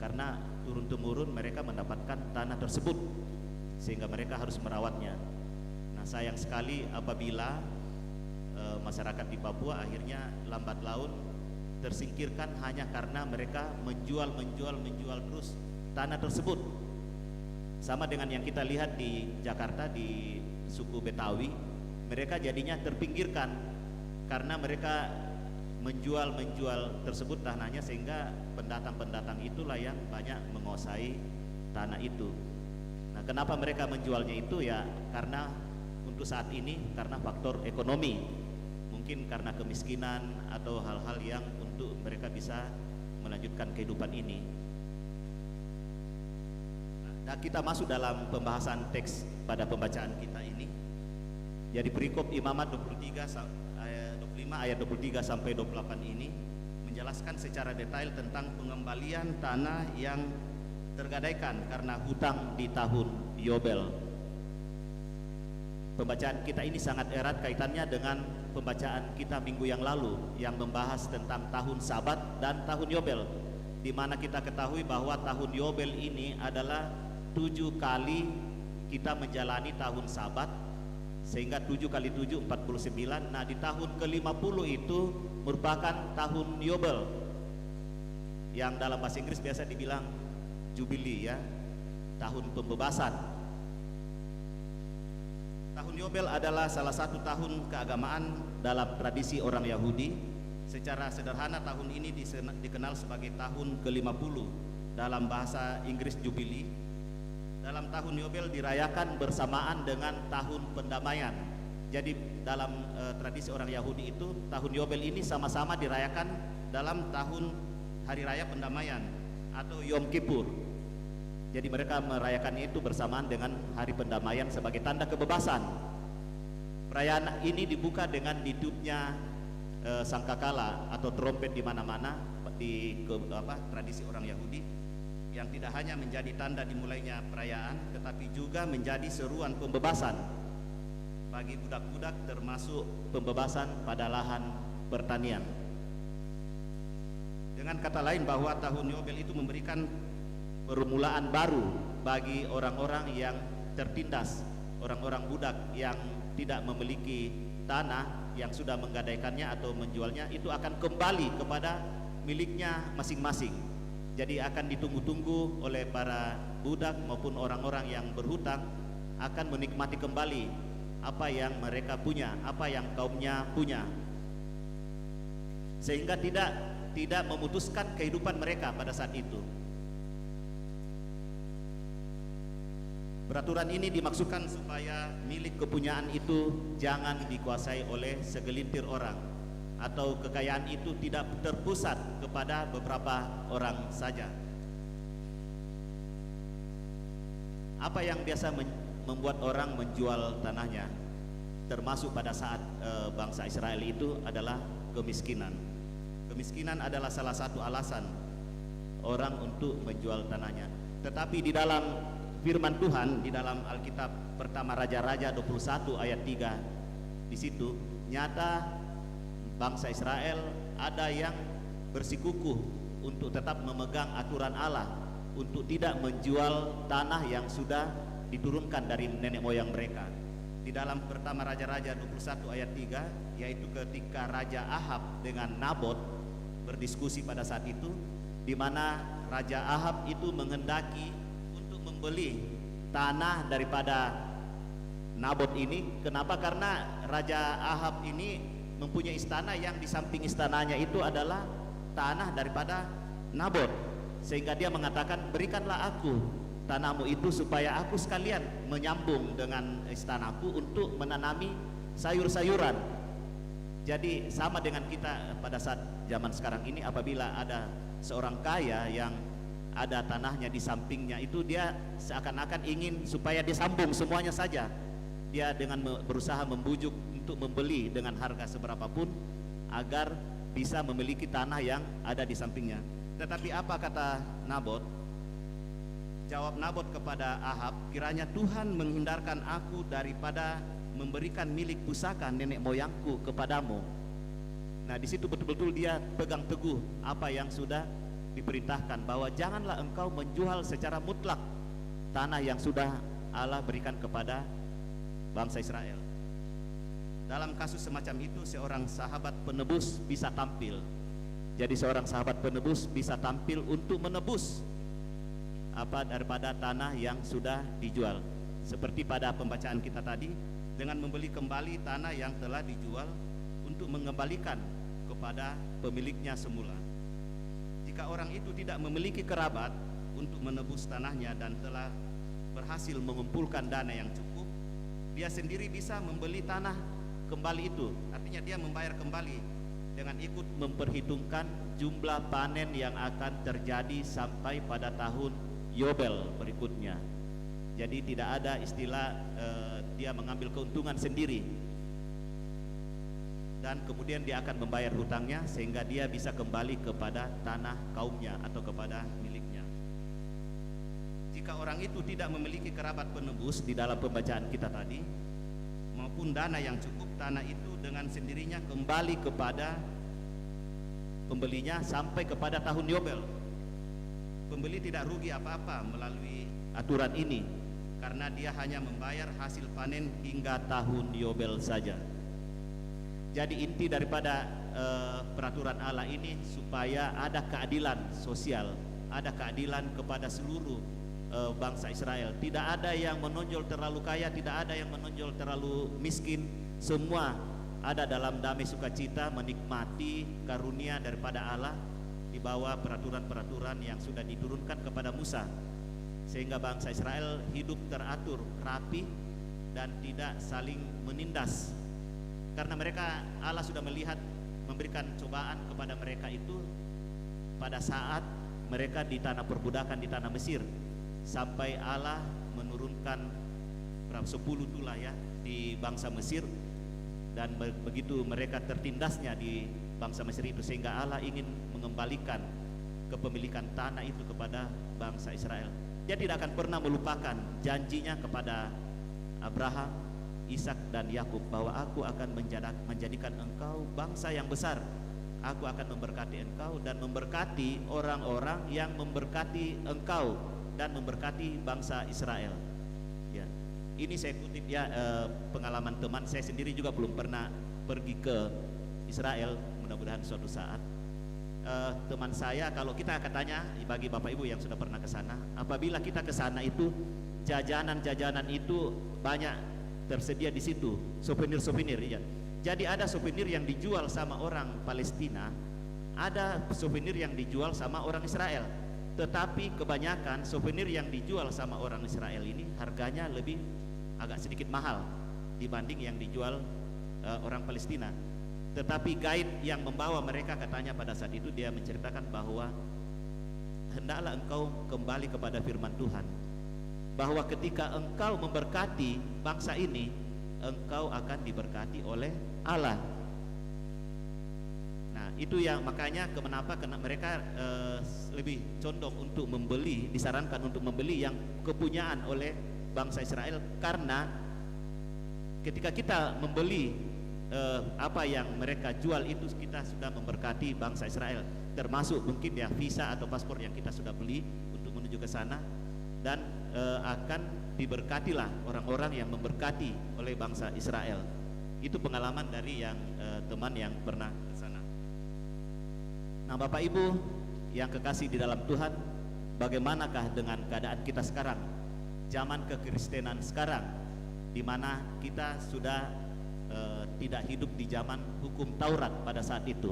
karena turun-temurun mereka mendapatkan tanah tersebut sehingga mereka harus merawatnya. Nah, sayang sekali apabila masyarakat di Papua akhirnya lambat laun tersingkirkan hanya karena mereka menjual terus tanah tersebut. Sama dengan yang kita lihat di Jakarta di suku Betawi, mereka jadinya terpinggirkan karena mereka menjual tersebut tanahnya, sehingga pendatang-pendatang itulah yang banyak menguasai tanah itu. Nah, kenapa mereka menjualnya itu? Ya karena untuk saat ini karena faktor ekonomi, mungkin karena kemiskinan atau hal-hal yang untuk mereka bisa melanjutkan kehidupan ini. Nah, kita masuk dalam pembahasan teks pada pembacaan kita ini. Jadi perikop Imamat 25 ayat 23 sampai 28 ini menjelaskan secara detail tentang pengembalian tanah yang tergadaikan karena hutang di tahun Yobel. Pembacaan kita ini sangat erat kaitannya dengan pembacaan kita minggu yang lalu yang membahas tentang tahun Sabat dan tahun Yobel, di mana kita ketahui bahwa tahun Yobel ini adalah 7 kali kita menjalani tahun Sabat, sehingga 7 kali 7 49. Nah, di tahun ke-50 itu merupakan tahun Yobel, yang dalam bahasa Inggris biasa dibilang Jubilee, ya, tahun pembebasan. Tahun Yobel adalah salah satu tahun keagamaan dalam tradisi orang Yahudi. Secara sederhana tahun ini dikenal sebagai tahun ke-50 dalam bahasa Inggris Jubilee. Dalam tahun Yobel dirayakan bersamaan dengan tahun pendamaian. Jadi dalam tradisi orang Yahudi itu tahun Yobel ini sama-sama dirayakan dalam tahun hari raya pendamaian atau Yom Kippur. Jadi mereka merayakannya itu bersamaan dengan hari pendamaian sebagai tanda kebebasan. Perayaan ini dibuka dengan hidupnya sangkakala atau trompet di mana-mana di tradisi orang Yahudi, yang tidak hanya menjadi tanda dimulainya perayaan, tetapi juga menjadi seruan pembebasan bagi budak-budak, termasuk pembebasan pada lahan pertanian. Dengan kata lain, bahwa tahun Yobel itu memberikan permulaan baru bagi orang-orang yang tertindas, orang-orang budak yang tidak memiliki tanah, yang sudah menggadaikannya atau menjualnya, itu akan kembali kepada miliknya masing-masing. Jadi akan ditunggu-tunggu oleh para budak maupun orang-orang yang berhutang, akan menikmati kembali apa yang mereka punya, apa yang kaumnya punya, sehingga tidak memutuskan kehidupan mereka pada saat itu. Peraturan ini dimaksudkan supaya milik kepunyaan itu jangan dikuasai oleh segelintir orang, atau kekayaan itu tidak terpusat kepada beberapa orang saja. Apa yang biasa membuat orang menjual tanahnya, termasuk pada saat bangsa Israel itu, adalah kemiskinan. Kemiskinan adalah salah satu alasan orang untuk menjual tanahnya. Tetapi di dalam firman Tuhan, di dalam Alkitab pertama Raja-Raja 21 ayat 3, di situ nyata bangsa Israel ada yang bersikukuh untuk tetap memegang aturan Allah, untuk tidak menjual tanah yang sudah diturunkan dari nenek moyang mereka. Di dalam pertama Raja-Raja 21 ayat 3, yaitu ketika Raja Ahab dengan Nabot berdiskusi pada saat itu, di mana Raja Ahab itu menghendaki untuk membeli tanah daripada Nabot ini. Kenapa? Karena Raja Ahab ini mempunyai istana yang di samping istananya itu adalah tanah daripada Nabot, sehingga dia mengatakan, berikanlah aku tanahmu itu supaya aku sekalian menyambung dengan istanaku untuk menanami sayur-sayuran. Jadi sama dengan kita pada saat zaman sekarang ini, apabila ada seorang kaya yang ada tanahnya di sampingnya itu, dia seakan-akan ingin supaya disambung semuanya saja. Dia dengan berusaha membujuk untuk membeli dengan harga seberapapun agar bisa memiliki tanah yang ada di sampingnya. Tetapi apa kata Nabot? Jawab Nabot kepada Ahab, kiranya Tuhan menghindarkan aku daripada memberikan milik pusaka nenek moyangku kepadamu. Nah, di situ betul-betul dia pegang teguh apa yang sudah diperintahkan, bahwa janganlah engkau menjual secara mutlak tanah yang sudah Allah berikan kepada bangsa Israel. Dalam kasus semacam itu, seorang sahabat penebus bisa tampil. Jadi seorang sahabat penebus bisa tampil untuk menebus apa daripada tanah yang sudah dijual. Seperti pada pembacaan kita tadi, dengan membeli kembali tanah yang telah dijual untuk mengembalikan kepada pemiliknya semula. Jika orang itu tidak memiliki kerabat untuk menebus tanahnya dan telah berhasil mengumpulkan dana yang cukup, dia sendiri bisa membeli tanah kembali itu. Artinya dia membayar kembali dengan ikut memperhitungkan jumlah panen yang akan terjadi sampai pada tahun Yobel berikutnya. Jadi tidak ada istilah dia mengambil keuntungan sendiri, dan kemudian dia akan membayar hutangnya sehingga dia bisa kembali kepada tanah kaumnya atau kepada miliknya. Jika orang itu tidak memiliki kerabat penebus di dalam pembacaan kita tadi maupun dana yang cukup, tanah itu dengan sendirinya kembali kepada pembelinya sampai kepada tahun Yobel. Pembeli tidak rugi apa-apa melalui aturan ini, karena dia hanya membayar hasil panen hingga tahun Yobel saja. Jadi inti daripada peraturan Allah ini supaya ada keadilan sosial, ada keadilan kepada seluruh bangsa Israel. Tidak ada yang menonjol terlalu kaya, tidak ada yang menonjol terlalu miskin. Semua ada dalam damai sukacita menikmati karunia daripada Allah di bawah peraturan-peraturan yang sudah diturunkan kepada Musa, sehingga bangsa Israel hidup teratur, rapi, dan tidak saling menindas. Karena mereka, Allah sudah melihat memberikan cobaan kepada mereka itu pada saat mereka di tanah perbudakan di tanah Mesir, sampai Allah menurunkan berapa 10 tulah ya di bangsa Mesir, dan begitu mereka tertindasnya di bangsa Mesir itu, sehingga Allah ingin mengembalikan kepemilikan tanah itu kepada bangsa Israel. Dia tidak akan pernah melupakan janjinya kepada Abraham, Ishak dan Yakub, bahwa aku akan menjadikan engkau bangsa yang besar. Aku akan memberkati engkau dan memberkati orang-orang yang memberkati engkau dan memberkati bangsa Israel. Ya, ini saya kutip ya pengalaman teman saya sendiri, juga belum pernah pergi ke Israel. Mudah-mudahan suatu saat teman saya, kalau kita katanya bagi Bapak Ibu yang sudah pernah ke sana, apabila kita ke sana itu jajanan-jajanan itu banyak tersedia di situ, souvenir-souvenir ya. Jadi ada souvenir yang dijual sama orang Palestina, ada souvenir yang dijual sama orang Israel. Tetapi kebanyakan souvenir yang dijual sama orang Israel ini harganya lebih agak sedikit mahal dibanding yang dijual orang Palestina. Tetapi guide yang membawa mereka katanya pada saat itu dia menceritakan bahwa hendaklah engkau kembali kepada firman Tuhan, bahwa ketika engkau memberkati bangsa ini, engkau akan diberkati oleh Allah. Nah, itu yang makanya kenapa mereka lebih condong untuk membeli, disarankan untuk membeli yang kepunyaan oleh bangsa Israel, karena ketika kita membeli apa yang mereka jual itu, kita sudah memberkati bangsa Israel, termasuk mungkin ya visa atau paspor yang kita sudah beli untuk menuju ke sana, dan akan diberkatilah orang-orang yang memberkati oleh bangsa Israel. Itu pengalaman dari yang teman yang pernah ke sana. Nah, Bapak Ibu yang kekasih di dalam Tuhan, bagaimanakah dengan keadaan kita sekarang, zaman kekristenan sekarang, di mana kita sudah tidak hidup di zaman hukum Taurat pada saat itu.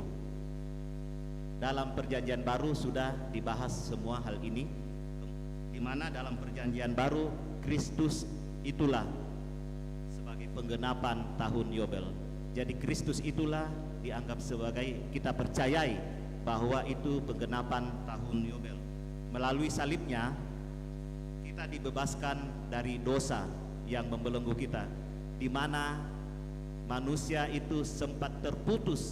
Dalam perjanjian baru sudah dibahas semua hal ini, di mana dalam perjanjian baru Kristus itulah sebagai penggenapan tahun Yobel. Jadi Kristus itulah dianggap sebagai, kita percayai bahwa itu penggenapan tahun Yobel. Melalui salibnya kita dibebaskan dari dosa yang membelenggu kita, di mana manusia itu sempat terputus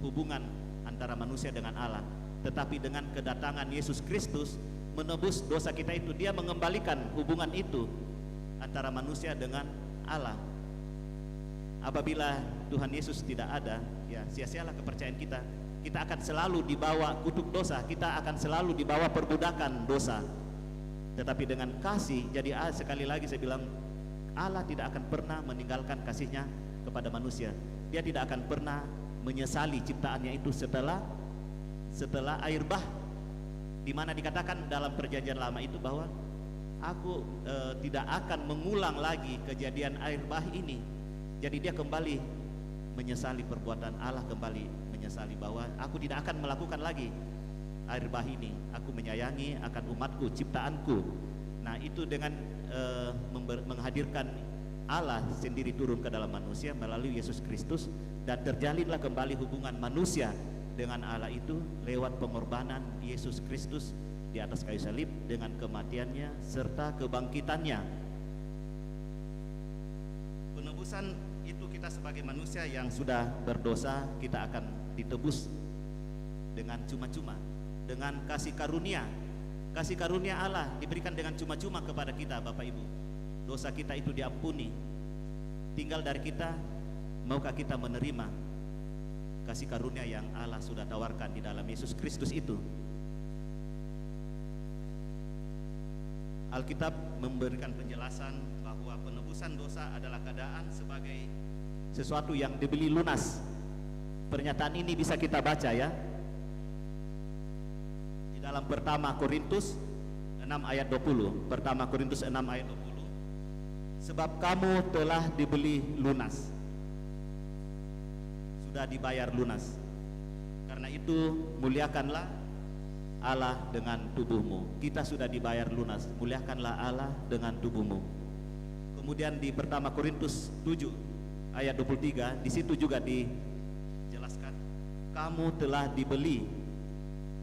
hubungan antara manusia dengan Allah. Tetapi dengan kedatangan Yesus Kristus, menebus dosa kita itu. Dia mengembalikan hubungan itu antara manusia dengan Allah. Apabila Tuhan Yesus tidak ada, ya sia-sialah kepercayaan kita. Kita akan selalu dibawa kutuk dosa, kita akan selalu dibawa perbudakan dosa. Tetapi dengan kasih, jadi sekali lagi saya bilang, Allah tidak akan pernah meninggalkan kasihnya kepada manusia. Dia tidak akan pernah menyesali ciptaannya itu setelah air bah, di mana dikatakan dalam perjanjian lama itu bahwa aku tidak akan mengulang lagi kejadian air bah ini. Jadi dia kembali menyesali perbuatan Allah, kembali menyesali bahwa aku tidak akan melakukan lagi air bah ini. Aku menyayangi akan umatku, ciptaanku. Nah itu dengan menghadirkan Allah sendiri turun ke dalam manusia melalui Yesus Kristus, dan terjalinlah kembali hubungan manusia dengan Allah itu lewat pengorbanan Yesus Kristus di atas kayu salib dengan kematiannya serta kebangkitannya. Penebusan itu kita sebagai manusia yang sudah berdosa, kita akan ditebus dengan cuma-cuma, dengan kasih karunia. Kasih karunia Allah diberikan dengan cuma-cuma kepada kita, Bapak Ibu. Dosa kita itu diampuni. Tinggal dari kita, maukah kita menerima kasih karunia yang Allah sudah tawarkan di dalam Yesus Kristus itu. Alkitab memberikan penjelasan bahwa penebusan dosa adalah keadaan sebagai sesuatu yang dibeli lunas. Pernyataan ini bisa kita baca ya di dalam pertama Korintus 6 ayat 20. Pertama Korintus 6 ayat 20. Sebab kamu telah dibeli lunas, sudah dibayar lunas. Karena itu muliakanlah Allah dengan tubuhmu. Kita sudah dibayar lunas, muliakanlah Allah dengan tubuhmu. Kemudian di pertama Korintus 7 ayat 23, di situ juga dijelaskan kamu telah dibeli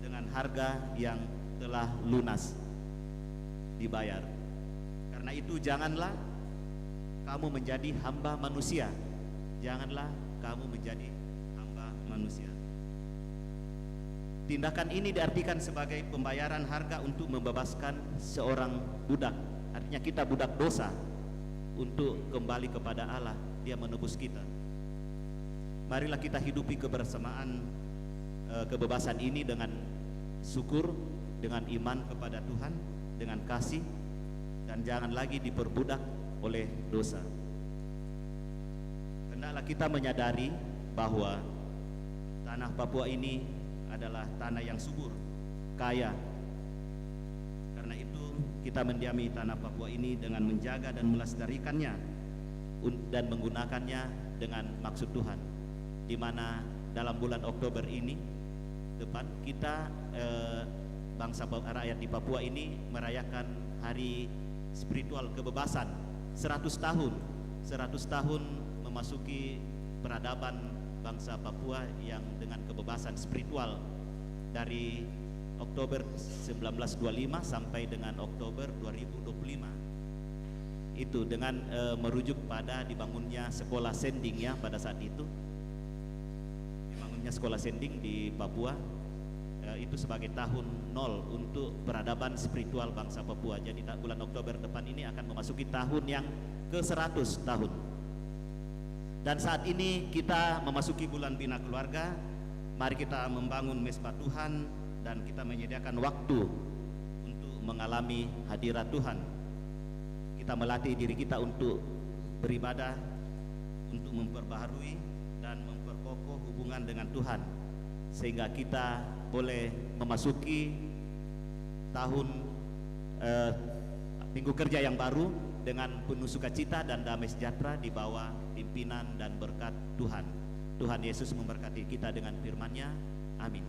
dengan harga yang telah lunas, dibayar. Karena itu janganlah kamu menjadi hamba manusia. Janganlah kamu menjadi hamba manusia. Tindakan ini diartikan sebagai pembayaran harga untuk membebaskan seorang budak. Artinya kita budak dosa untuk kembali kepada Allah. Dia menebus kita. Marilah kita hidupi kebersamaan kebebasan ini dengan syukur, dengan iman kepada Tuhan, dengan kasih, dan jangan lagi diperbudak oleh dosa. Hendaklah kita menyadari bahwa tanah Papua ini adalah tanah yang subur, kaya. Karena itu kita mendiami tanah Papua ini dengan menjaga dan melestarikannya dan menggunakannya dengan maksud Tuhan. Di mana dalam bulan Oktober ini depan kita bangsa rakyat di Papua ini merayakan hari spiritual kebebasan 100 tahun. 100 tahun memasuki peradaban bangsa Papua yang dengan kebebasan spiritual dari Oktober 1925 sampai dengan Oktober 2025. Itu dengan merujuk pada dibangunnya sekolah sending ya pada saat itu. Dibangunnya sekolah sending di Papua itu sebagai tahun 0 untuk peradaban spiritual bangsa Papua. Jadi bulan Oktober depan ini akan memasuki tahun yang ke-100 tahun. Dan saat ini kita memasuki bulan Bina Keluarga. Mari kita membangun mesbah Tuhan dan kita menyediakan waktu untuk mengalami hadirat Tuhan. Kita melatih diri kita untuk beribadah, untuk memperbaharui dan memperkokoh hubungan dengan Tuhan, sehingga kita boleh memasuki tahun minggu kerja yang baru dengan penuh sukacita dan damai sejahtera di bawah pimpinan dan berkat Tuhan. Tuhan Yesus memberkati kita dengan firman-Nya. Amin.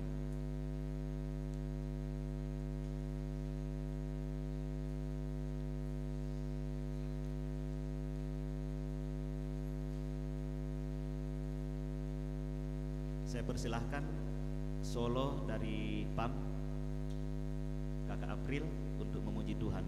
Saya persilahkan solo dari PAM Kakak April untuk memuji Tuhan.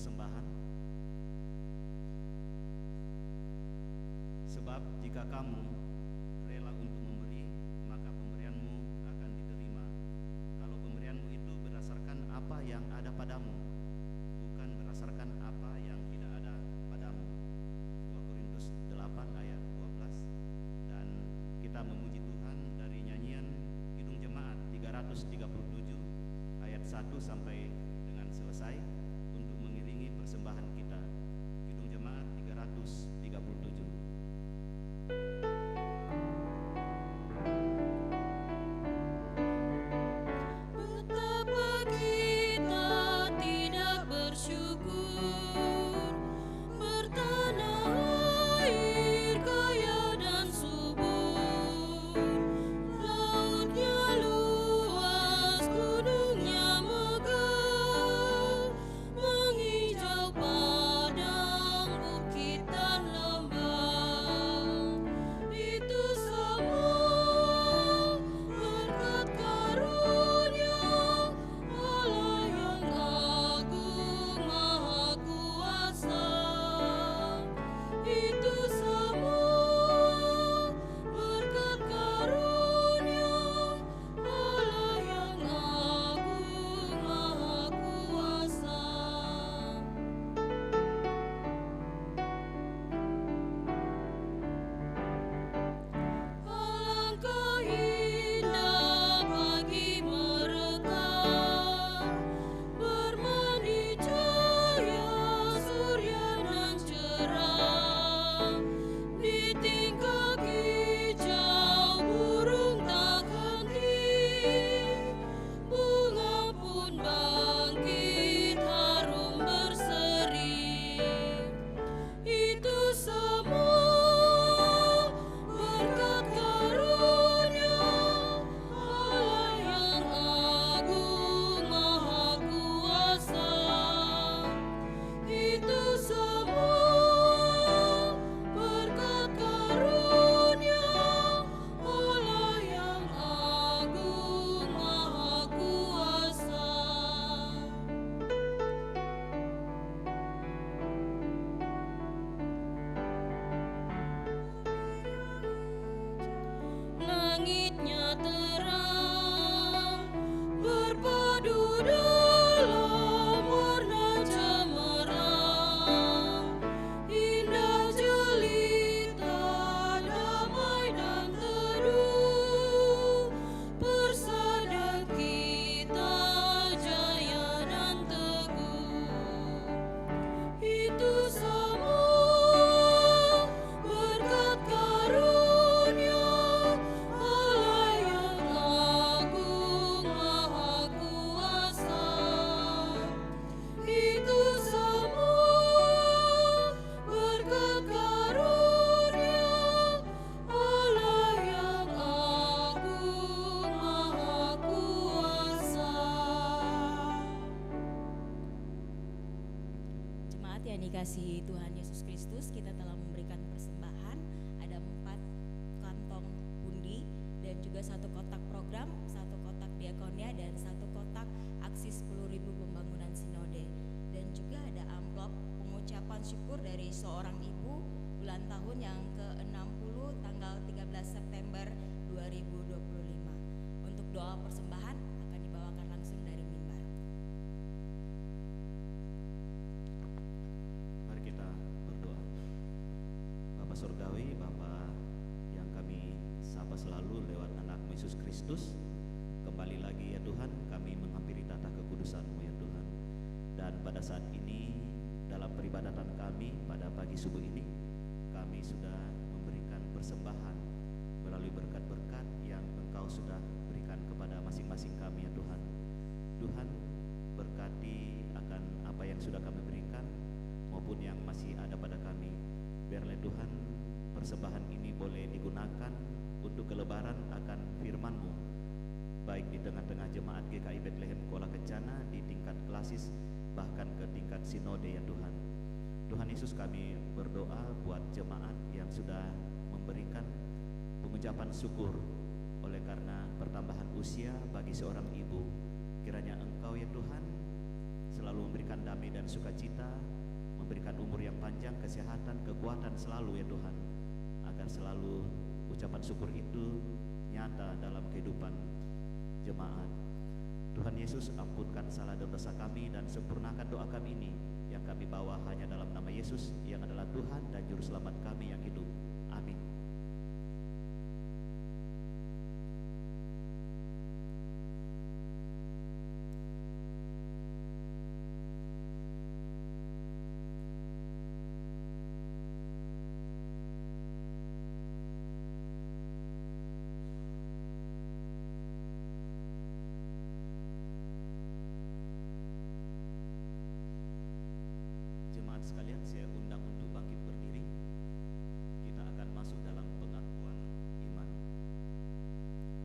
persembahan. Sebab jika kamu rela untuk memberi, maka pemberianmu akan diterima. Kalau pemberianmu itu berdasarkan apa yang ada padamu, bukan berdasarkan apa yang tidak ada padamu. 2 Korintus 8 ayat 12. Dan kita memuji Tuhan dari nyanyian Kidung Jemaat 337 ayat 1 sampai dengan selesai untuk mengiringi persembahan kita. Kidung Jemaat 337. Betapa kita tidak bersyukur, bertanah air kaya dan subur, lautnya luas, gunungnya megah, menghijau padang, bukit dan lembah. Itu semua berkat karunia Allah yang agung maha kuasa. Itu semua berkat karunia Allah yang agung maha kuasa. Alangkah indah pagi mereka, bermandi cahaya surya dan cerah. Di tingkap hijau burung tak henti, bunga pun bangkit harum berseri. Itu semua berkat karunia Allah yang agung maha kuasa. Itu semua berkat karunia Allah yang agung maha kuasa. Langitnya terang, berpadu dalam warna cemerlang, indah jelita, damai dan teduh, persada kita jaya dan teguh. Itu semua berkat karunia Allah yang agung maha kuasa. Itu semua berkat karunia Allah yang agung maha kuasa. Jemaat yang dikasihi Tuhan Yesus Kristus, kita telah memberikan persembahan. Ada 4 kantong pundi dan juga 1 kotak program, 1 kotak diakonia dan 1 kotak aksi 10.000 pembangunan sinode. Dan juga ada amplop pengucapan syukur dari seorang ibu ulang tahun yang ke-60 tanggal 13 September 2025. Untuk doa persembahan akan dibawakan langsung dari mimbar. Mari kita berdoa. Bapa Surgawi, Bapa yang kami sapa selalu lewat anak-Mu Yesus Kristus, kembali lagi ya Tuhan, kami menghampiri tata kekudusan-Mu ya Tuhan. Dan pada saat ini, dalam peribadatan kami pada pagi subuh ini, kami sudah memberikan persembahan melalui berkat-berkat yang Engkau sudah berikan kepada masing-masing kami ya Tuhan. Tuhan, berkati akan apa yang sudah kami berikan maupun yang masih ada pada kami. Biarlah Tuhan, persembahan ini boleh digunakan untuk kelebaran akan firman-Mu, baik di tengah-tengah jemaat GKI Bethlehem Kuala Kencana di tingkat klasis bahkan ke tingkat sinode ya Tuhan. Tuhan Yesus, kami berdoa buat jemaat yang sudah memberikan pengucapan syukur oleh karena pertambahan usia bagi seorang ibu. Kiranya Engkau ya Tuhan selalu memberikan damai dan sukacita, memberikan umur yang panjang, kesehatan, kekuatan selalu ya Tuhan, agar selalu ucapan syukur itu nyata dalam kehidupan jemaat. Tuhan Yesus, ampunkan salah dan dosa kami dan sempurnakan doa kami ini yang kami bawa hanya dalam nama Yesus yang adalah Tuhan dan Juru Selamat kami yang hidup. Amin. Jemaat sekalian, saya undang untuk bangkit berdiri. Kita akan masuk dalam pengakuan iman.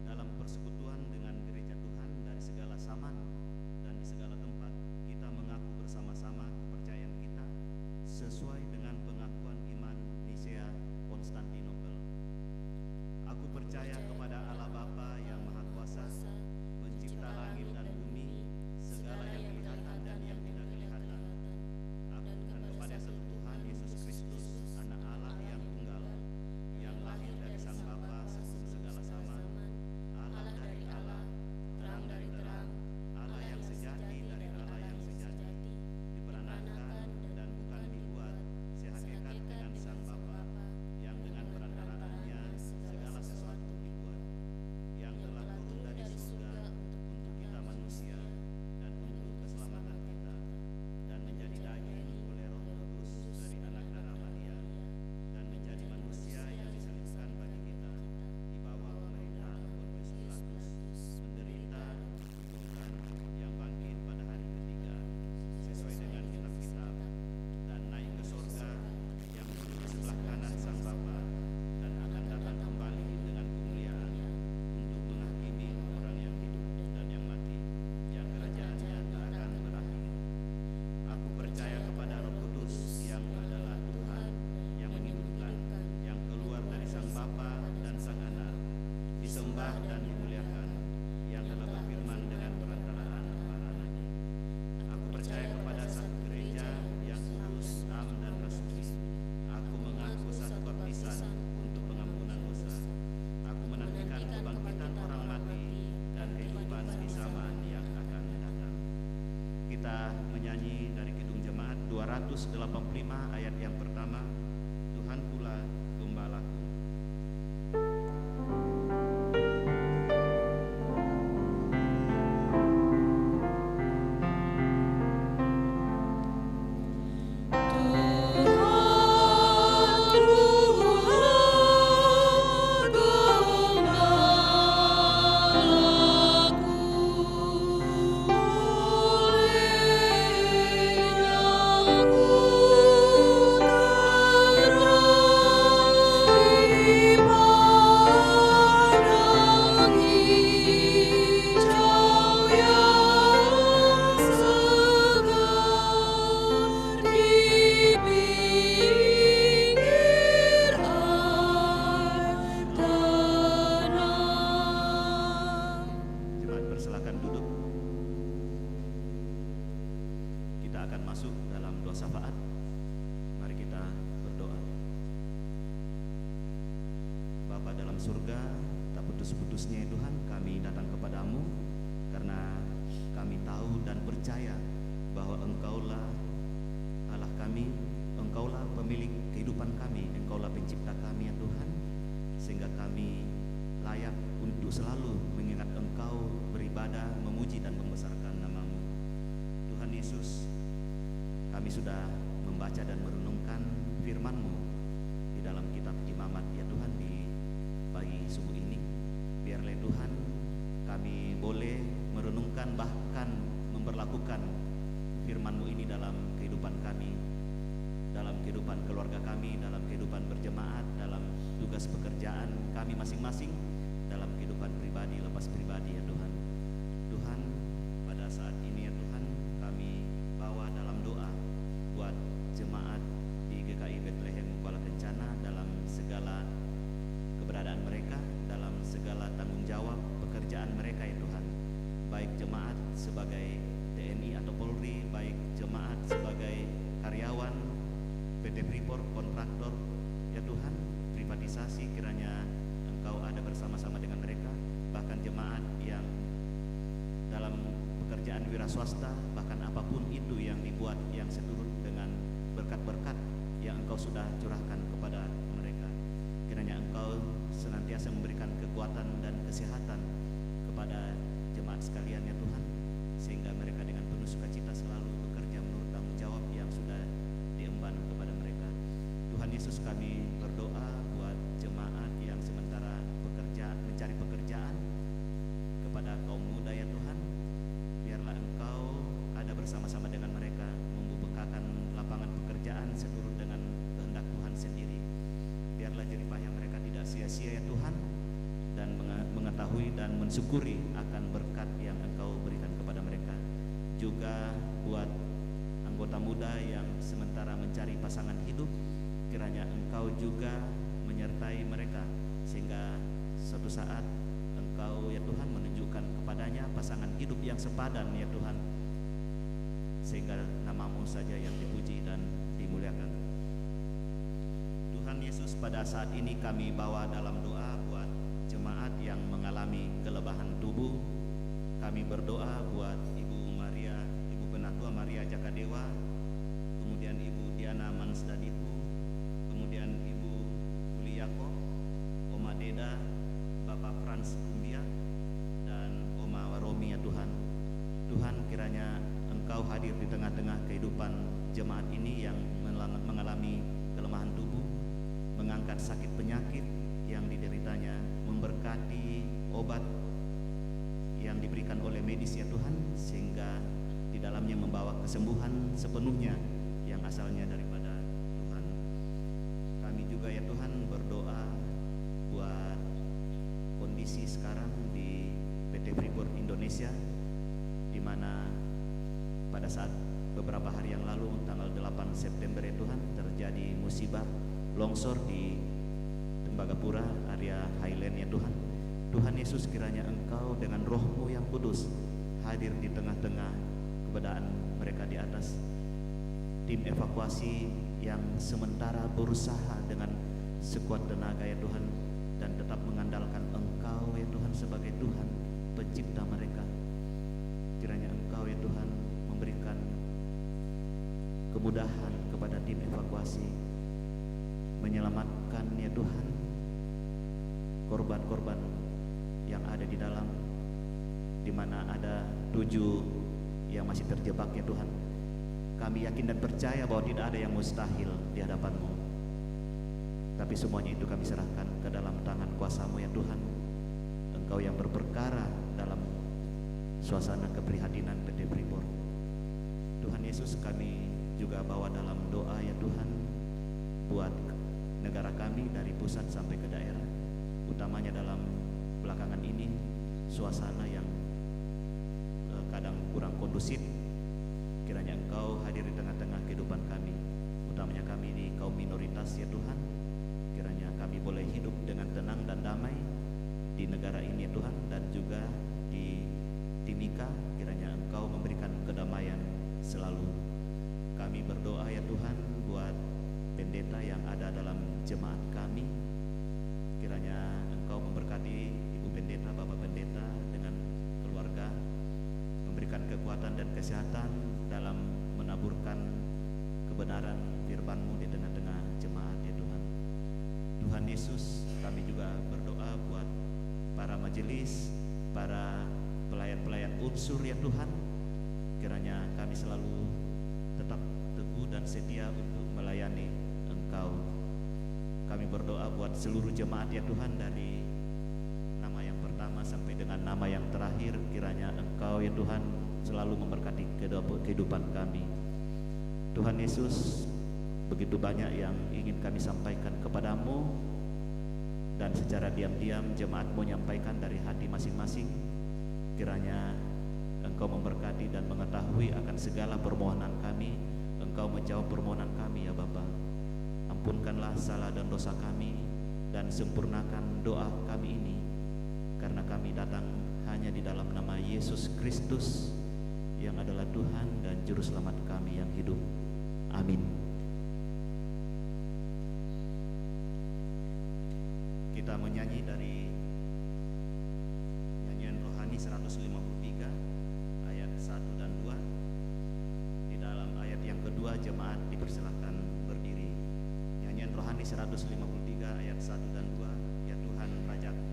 Dalam persekutuan dengan gereja Tuhan dari segala zaman dan di segala tempat, kita mengaku bersama-sama kepercayaan kita sesuai dengan pengakuan iman Nisea Konstantinopel. Aku percaya kepada Allah Bapa yang Maha Kuasa, pencipta langit dan bumi, segala yang kelihatan dan yang tidak kelihatan. Dan kepada satu Tuhan Yesus Kristus, anak Allah yang tunggal, yang lahir dari Sang Bapa sebelum segala zaman, Allah dari Allah, terang dari terang, Allah yang sejati dari Allah yang sejati, diperanatkan dan bukan dibuat, sehakikat dengan Sang Bapa, yang dengan perantaraannya segala sesuatu dibuat, yang telah turun dari surga untuk kita manusia dan untuk keselamatan kita, dan menjadi daging oleh Roh Kudus dari anak darah Maria, dan menjadi manusia yang disalibkan bagi kita di bawah pemerintahan Pontius Pilatus, menderita, dikuburkan, yang bangkit pada hari ketiga sesuai dengan kitab-kitab, dan naik ke surga, yang duduk di sebelah kanan Sang Bapa, dan akan datang kembali dengan kemuliaan untuk menghakimi orang yang hidup dan yang mati, yang kerajaannya tak akan berakhir. Aku percaya kepada Roh Kudus yang adalah Tuhan, yang menghidupkan, yang keluar dari Sang Bapa dan Sang Anak, disembah dan dimuliakan, yang telah berfirman dengan perantaraan para nabi. Aku percaya kepada satu gereja yang kudus, am dan rasuli. Aku mengaku satu baptisan untuk pengampunan dosa. Aku menantikan kebangkitan orang mati dan kehidupan di zaman yang akan datang. Kita menyanyi dari Kidung Jemaat 285 ayat yang pertama, Tuhan pula gembalaku. Jemaat persilakan duduk. Kita akan masuk dalam doa syafaat. Mari kita berdoa. Bapa dalam surga, tak putus-putusnya Tuhan kami datang kepadamu karena kami tahu dan percaya bahwa Engkaulah Allah kami, Engkaulah pemilik kehidupan kami, Engkaulah pencipta kami ya Tuhan, sehingga kami layak untuk selalu mengingat Engkau, beribadah, memuji dan membesarkan nama-Mu. Tuhan Yesus, kami sudah membaca dan merenungkan firman-Mu di dalam kitab Imamat ya Tuhan di pagi subuh ini. Biarlah Tuhan kami boleh merenungkan bahkan memberlakukan firman-Mu ini dalam kehidupan kami, dalam kehidupan keluarga kami, dalam kehidupan berjemaat, dalam tugas pekerjaan kami masing-masing, dalam kehidupan pribadi, lepas pribadi ya Tuhan. Tuhan, pada saat ini ya Tuhan, kami bawa dalam doa buat jemaat di GKI Bethlehem Kuala Kencana dalam segala keberadaan mereka, dalam segala tanggung jawab pekerjaan mereka ya Tuhan, baik jemaat sebagai TNI atau Polri, baik jemaat sebagai karyawan PT Freeport, kontraktor, ya Tuhan, privatisasi, kiranya Engkau ada bersama-sama dengan mereka, bahkan jemaat yang dalam pekerjaan wira swasta, bahkan apapun itu yang dibuat yang seturut dengan berkat-berkat yang Engkau sudah curahkan kepada mereka. Kiranya Engkau senantiasa memberikan kekuatan dan kesehatan kepada jemaat sekalian ya Tuhan, sehingga mereka dengan penuh sukacita selalu bekerja menurut tanggung jawab yang sudah diemban kepada mereka. Tuhan Yesus, kami berdoa buat jemaat yang sementara mencari pekerjaan, kepada kaum muda ya Tuhan, biarlah Engkau ada bersama-sama dengan mereka, membukakan lapangan pekerjaan seturut dengan kehendak Tuhan sendiri. Biarlah jerih payah mereka tidak sia-sia ya Tuhan, dan mengetahui dan mensyukuri akan berkat yang Engkau berikan kepada mereka. Juga buat anggota muda yang sementara mencari pasangan hidup, kiranya Engkau juga menyertai mereka, sehingga suatu saat Engkau ya Tuhan menunjukkan kepadanya pasangan hidup yang sepadan ya Tuhan, sehingga nama-Mu saja yang dipuji dan dimuliakan. Tuhan Yesus, pada saat ini kami bawa dalam doa buat jemaat yang mengalami kelebahan tubuh. Kami berdoa buat Ibu Maria, Ibu Penatua Maria Jakadewa, kemudian Ibu Diana Mansdadipu, kemudian Ibu Uliyako, Oma Deda, Bapak Frans Kumbia, dan Oma Waromi ya Tuhan. Tuhan, kiranya Engkau hadir di tengah-tengah kehidupan jemaat ini yang mengalami kelemahan tubuh, mengangkat sakit penyakit yang dideritanya, memberkati obat yang diberikan oleh medis ya Tuhan, sehingga di dalamnya membawa kesembuhan sepenuhnya yang asalnya daripada Tuhan. Kami juga ya Tuhan berdoa buat kondisi sekarang di PT Freeport Indonesia, di mana pada saat beberapa hari yang lalu tanggal 8 September ya Tuhan terjadi musibah longsor di Tembagapura, area Highland ya Tuhan. Tuhan Yesus, kiranya Engkau dengan Roh-Mu yang kudus hadir di tengah-tengah keberadaan mereka di atas. Tim evakuasi yang sementara berusaha dengan sekuat tenaga ya Tuhan, dan tetap mengandalkan Engkau ya Tuhan sebagai Tuhan pencipta mereka. Kiranya Engkau ya Tuhan memberikan kemudahan kepada tim evakuasi, menyelamatkan ya Tuhan korban-korban yang ada di dalam, di mana ada 7 yang masih terjebak ya Tuhan. Kami yakin dan percaya bahwa tidak ada yang mustahil di hadapan-Mu, tapi semuanya itu kami serahkan ke dalam tangan kuasa-Mu ya Tuhan. Engkau yang berperkara dalam suasana keprihatinan PT Freeport. Tuhan Yesus, kami juga bawa dalam doa ya Tuhan buat negara kami dari pusat sampai ke daerah, utamanya dalam belakangan ini suasana yang kadang kurang kondusif. Kiranya Engkau hadir di tengah-tengah kehidupan kami, utamanya kami di kaum minoritas ya Tuhan. Kiranya kami boleh hidup dengan tenang dan damai di negara ini ya Tuhan, dan juga di Timika. Kiranya Engkau memberikan kedamaian selalu. Kami berdoa ya Tuhan buat pendeta yang ada dalam jemaat kami. Kiranya Engkau memberkati Ibu Pendeta, Bapak Pendeta dengan keluarga, memberikan kekuatan dan kesehatan dalam menaburkan kebenaran firman-Mu di tengah-tengah jemaat ya Tuhan. Tuhan Yesus, kami juga berdoa buat para majelis, para pelayan-pelayan unsur ya Tuhan. Kiranya kami selalu tetap teguh dan setia untuk melayani Engkau. Kami berdoa buat seluruh jemaat ya Tuhan, dari nama yang pertama sampai dengan nama yang terakhir. Kiranya Engkau ya Tuhan selalu memberkati kehidupan kami. Tuhan Yesus, begitu banyak yang ingin kami sampaikan kepadamu, dan secara diam-diam jemaat-Mu menyampaikan dari hati masing-masing. Kiranya Engkau memberkati dan mengetahui akan segala permohonan kami. Engkau menjawab permohonan kami ya Bapa. Ampunkanlah salah dan dosa kami, dan sempurnakan doa kami ini, karena kami datang hanya di dalam nama Yesus Kristus yang adalah Tuhan dan Juru Selamat kami yang hidup. Amin. Kita menyanyi dari nyanyian rohani 153 ayat 1 dan 2. Di dalam ayat yang kedua jemaat dipersilahkan berdiri. Nyanyian rohani 153 ayat 1 dan 2. Ya Tuhan Rajaku.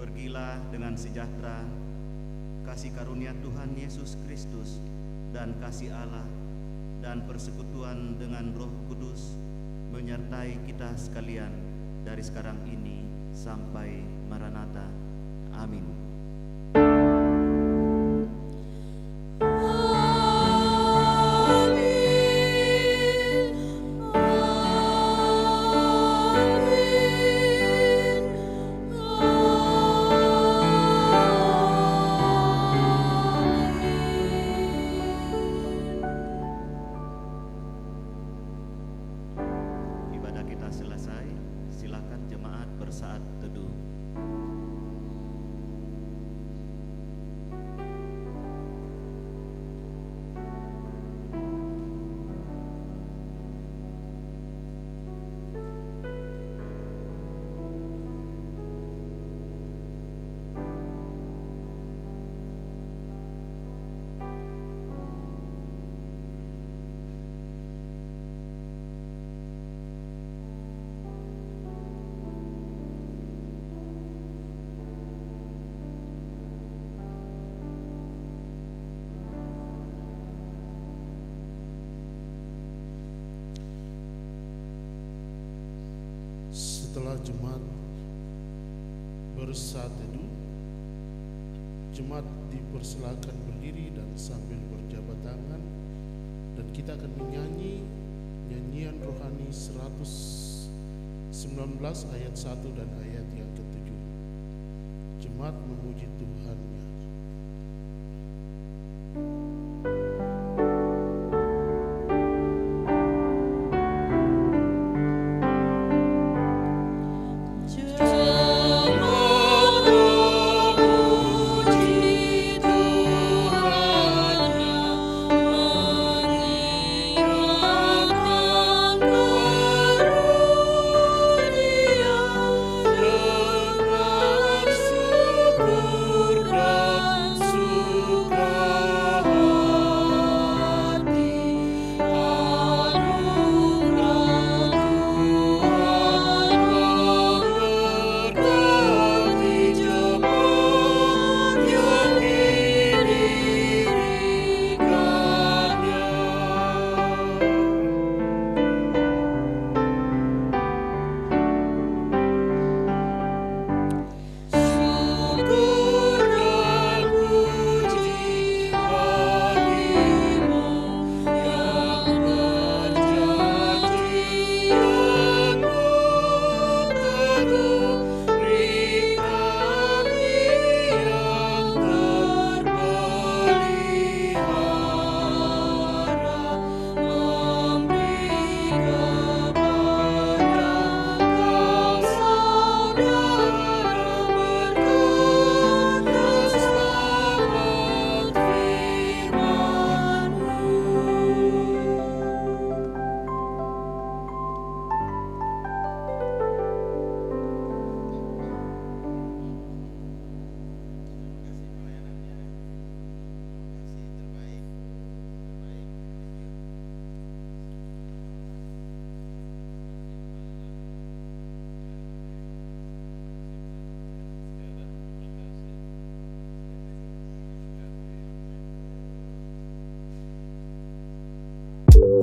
Pergilah dengan sejahtera, kasih karunia Tuhan Yesus Kristus dan kasih Allah dan persekutuan dengan Roh Kudus menyertai kita sekalian dari sekarang ini sampai Maranatha. Amin. Selesai, silakan jemaat bersaat teduh. Setelah jemaat bersaat teduh, jemaat dipersilakan berdiri dan sambil berjabat tangan, dan kita akan menyanyi nyanyian rohani 119 ayat 1 dan ayat yang ke-7. Jemaat memuji Tuhannya. Tuhan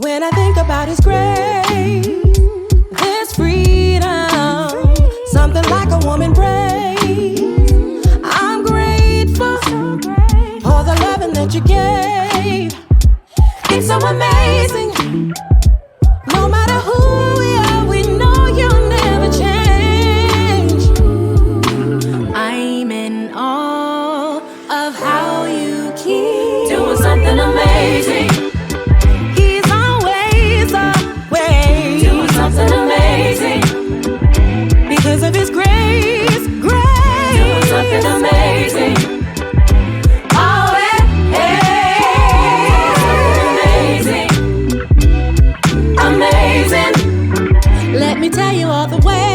When I think about His grace, there's freedom, something like a woman praise. I'm grateful for the loving that you gave. It's so amazing. No matter who we are, we know you'll never change. I'm in awe of how you keep doing something amazing. He's always away, doing something amazing. Because of His grace, doing something amazing. Oh, amazing. Let me tell you all the ways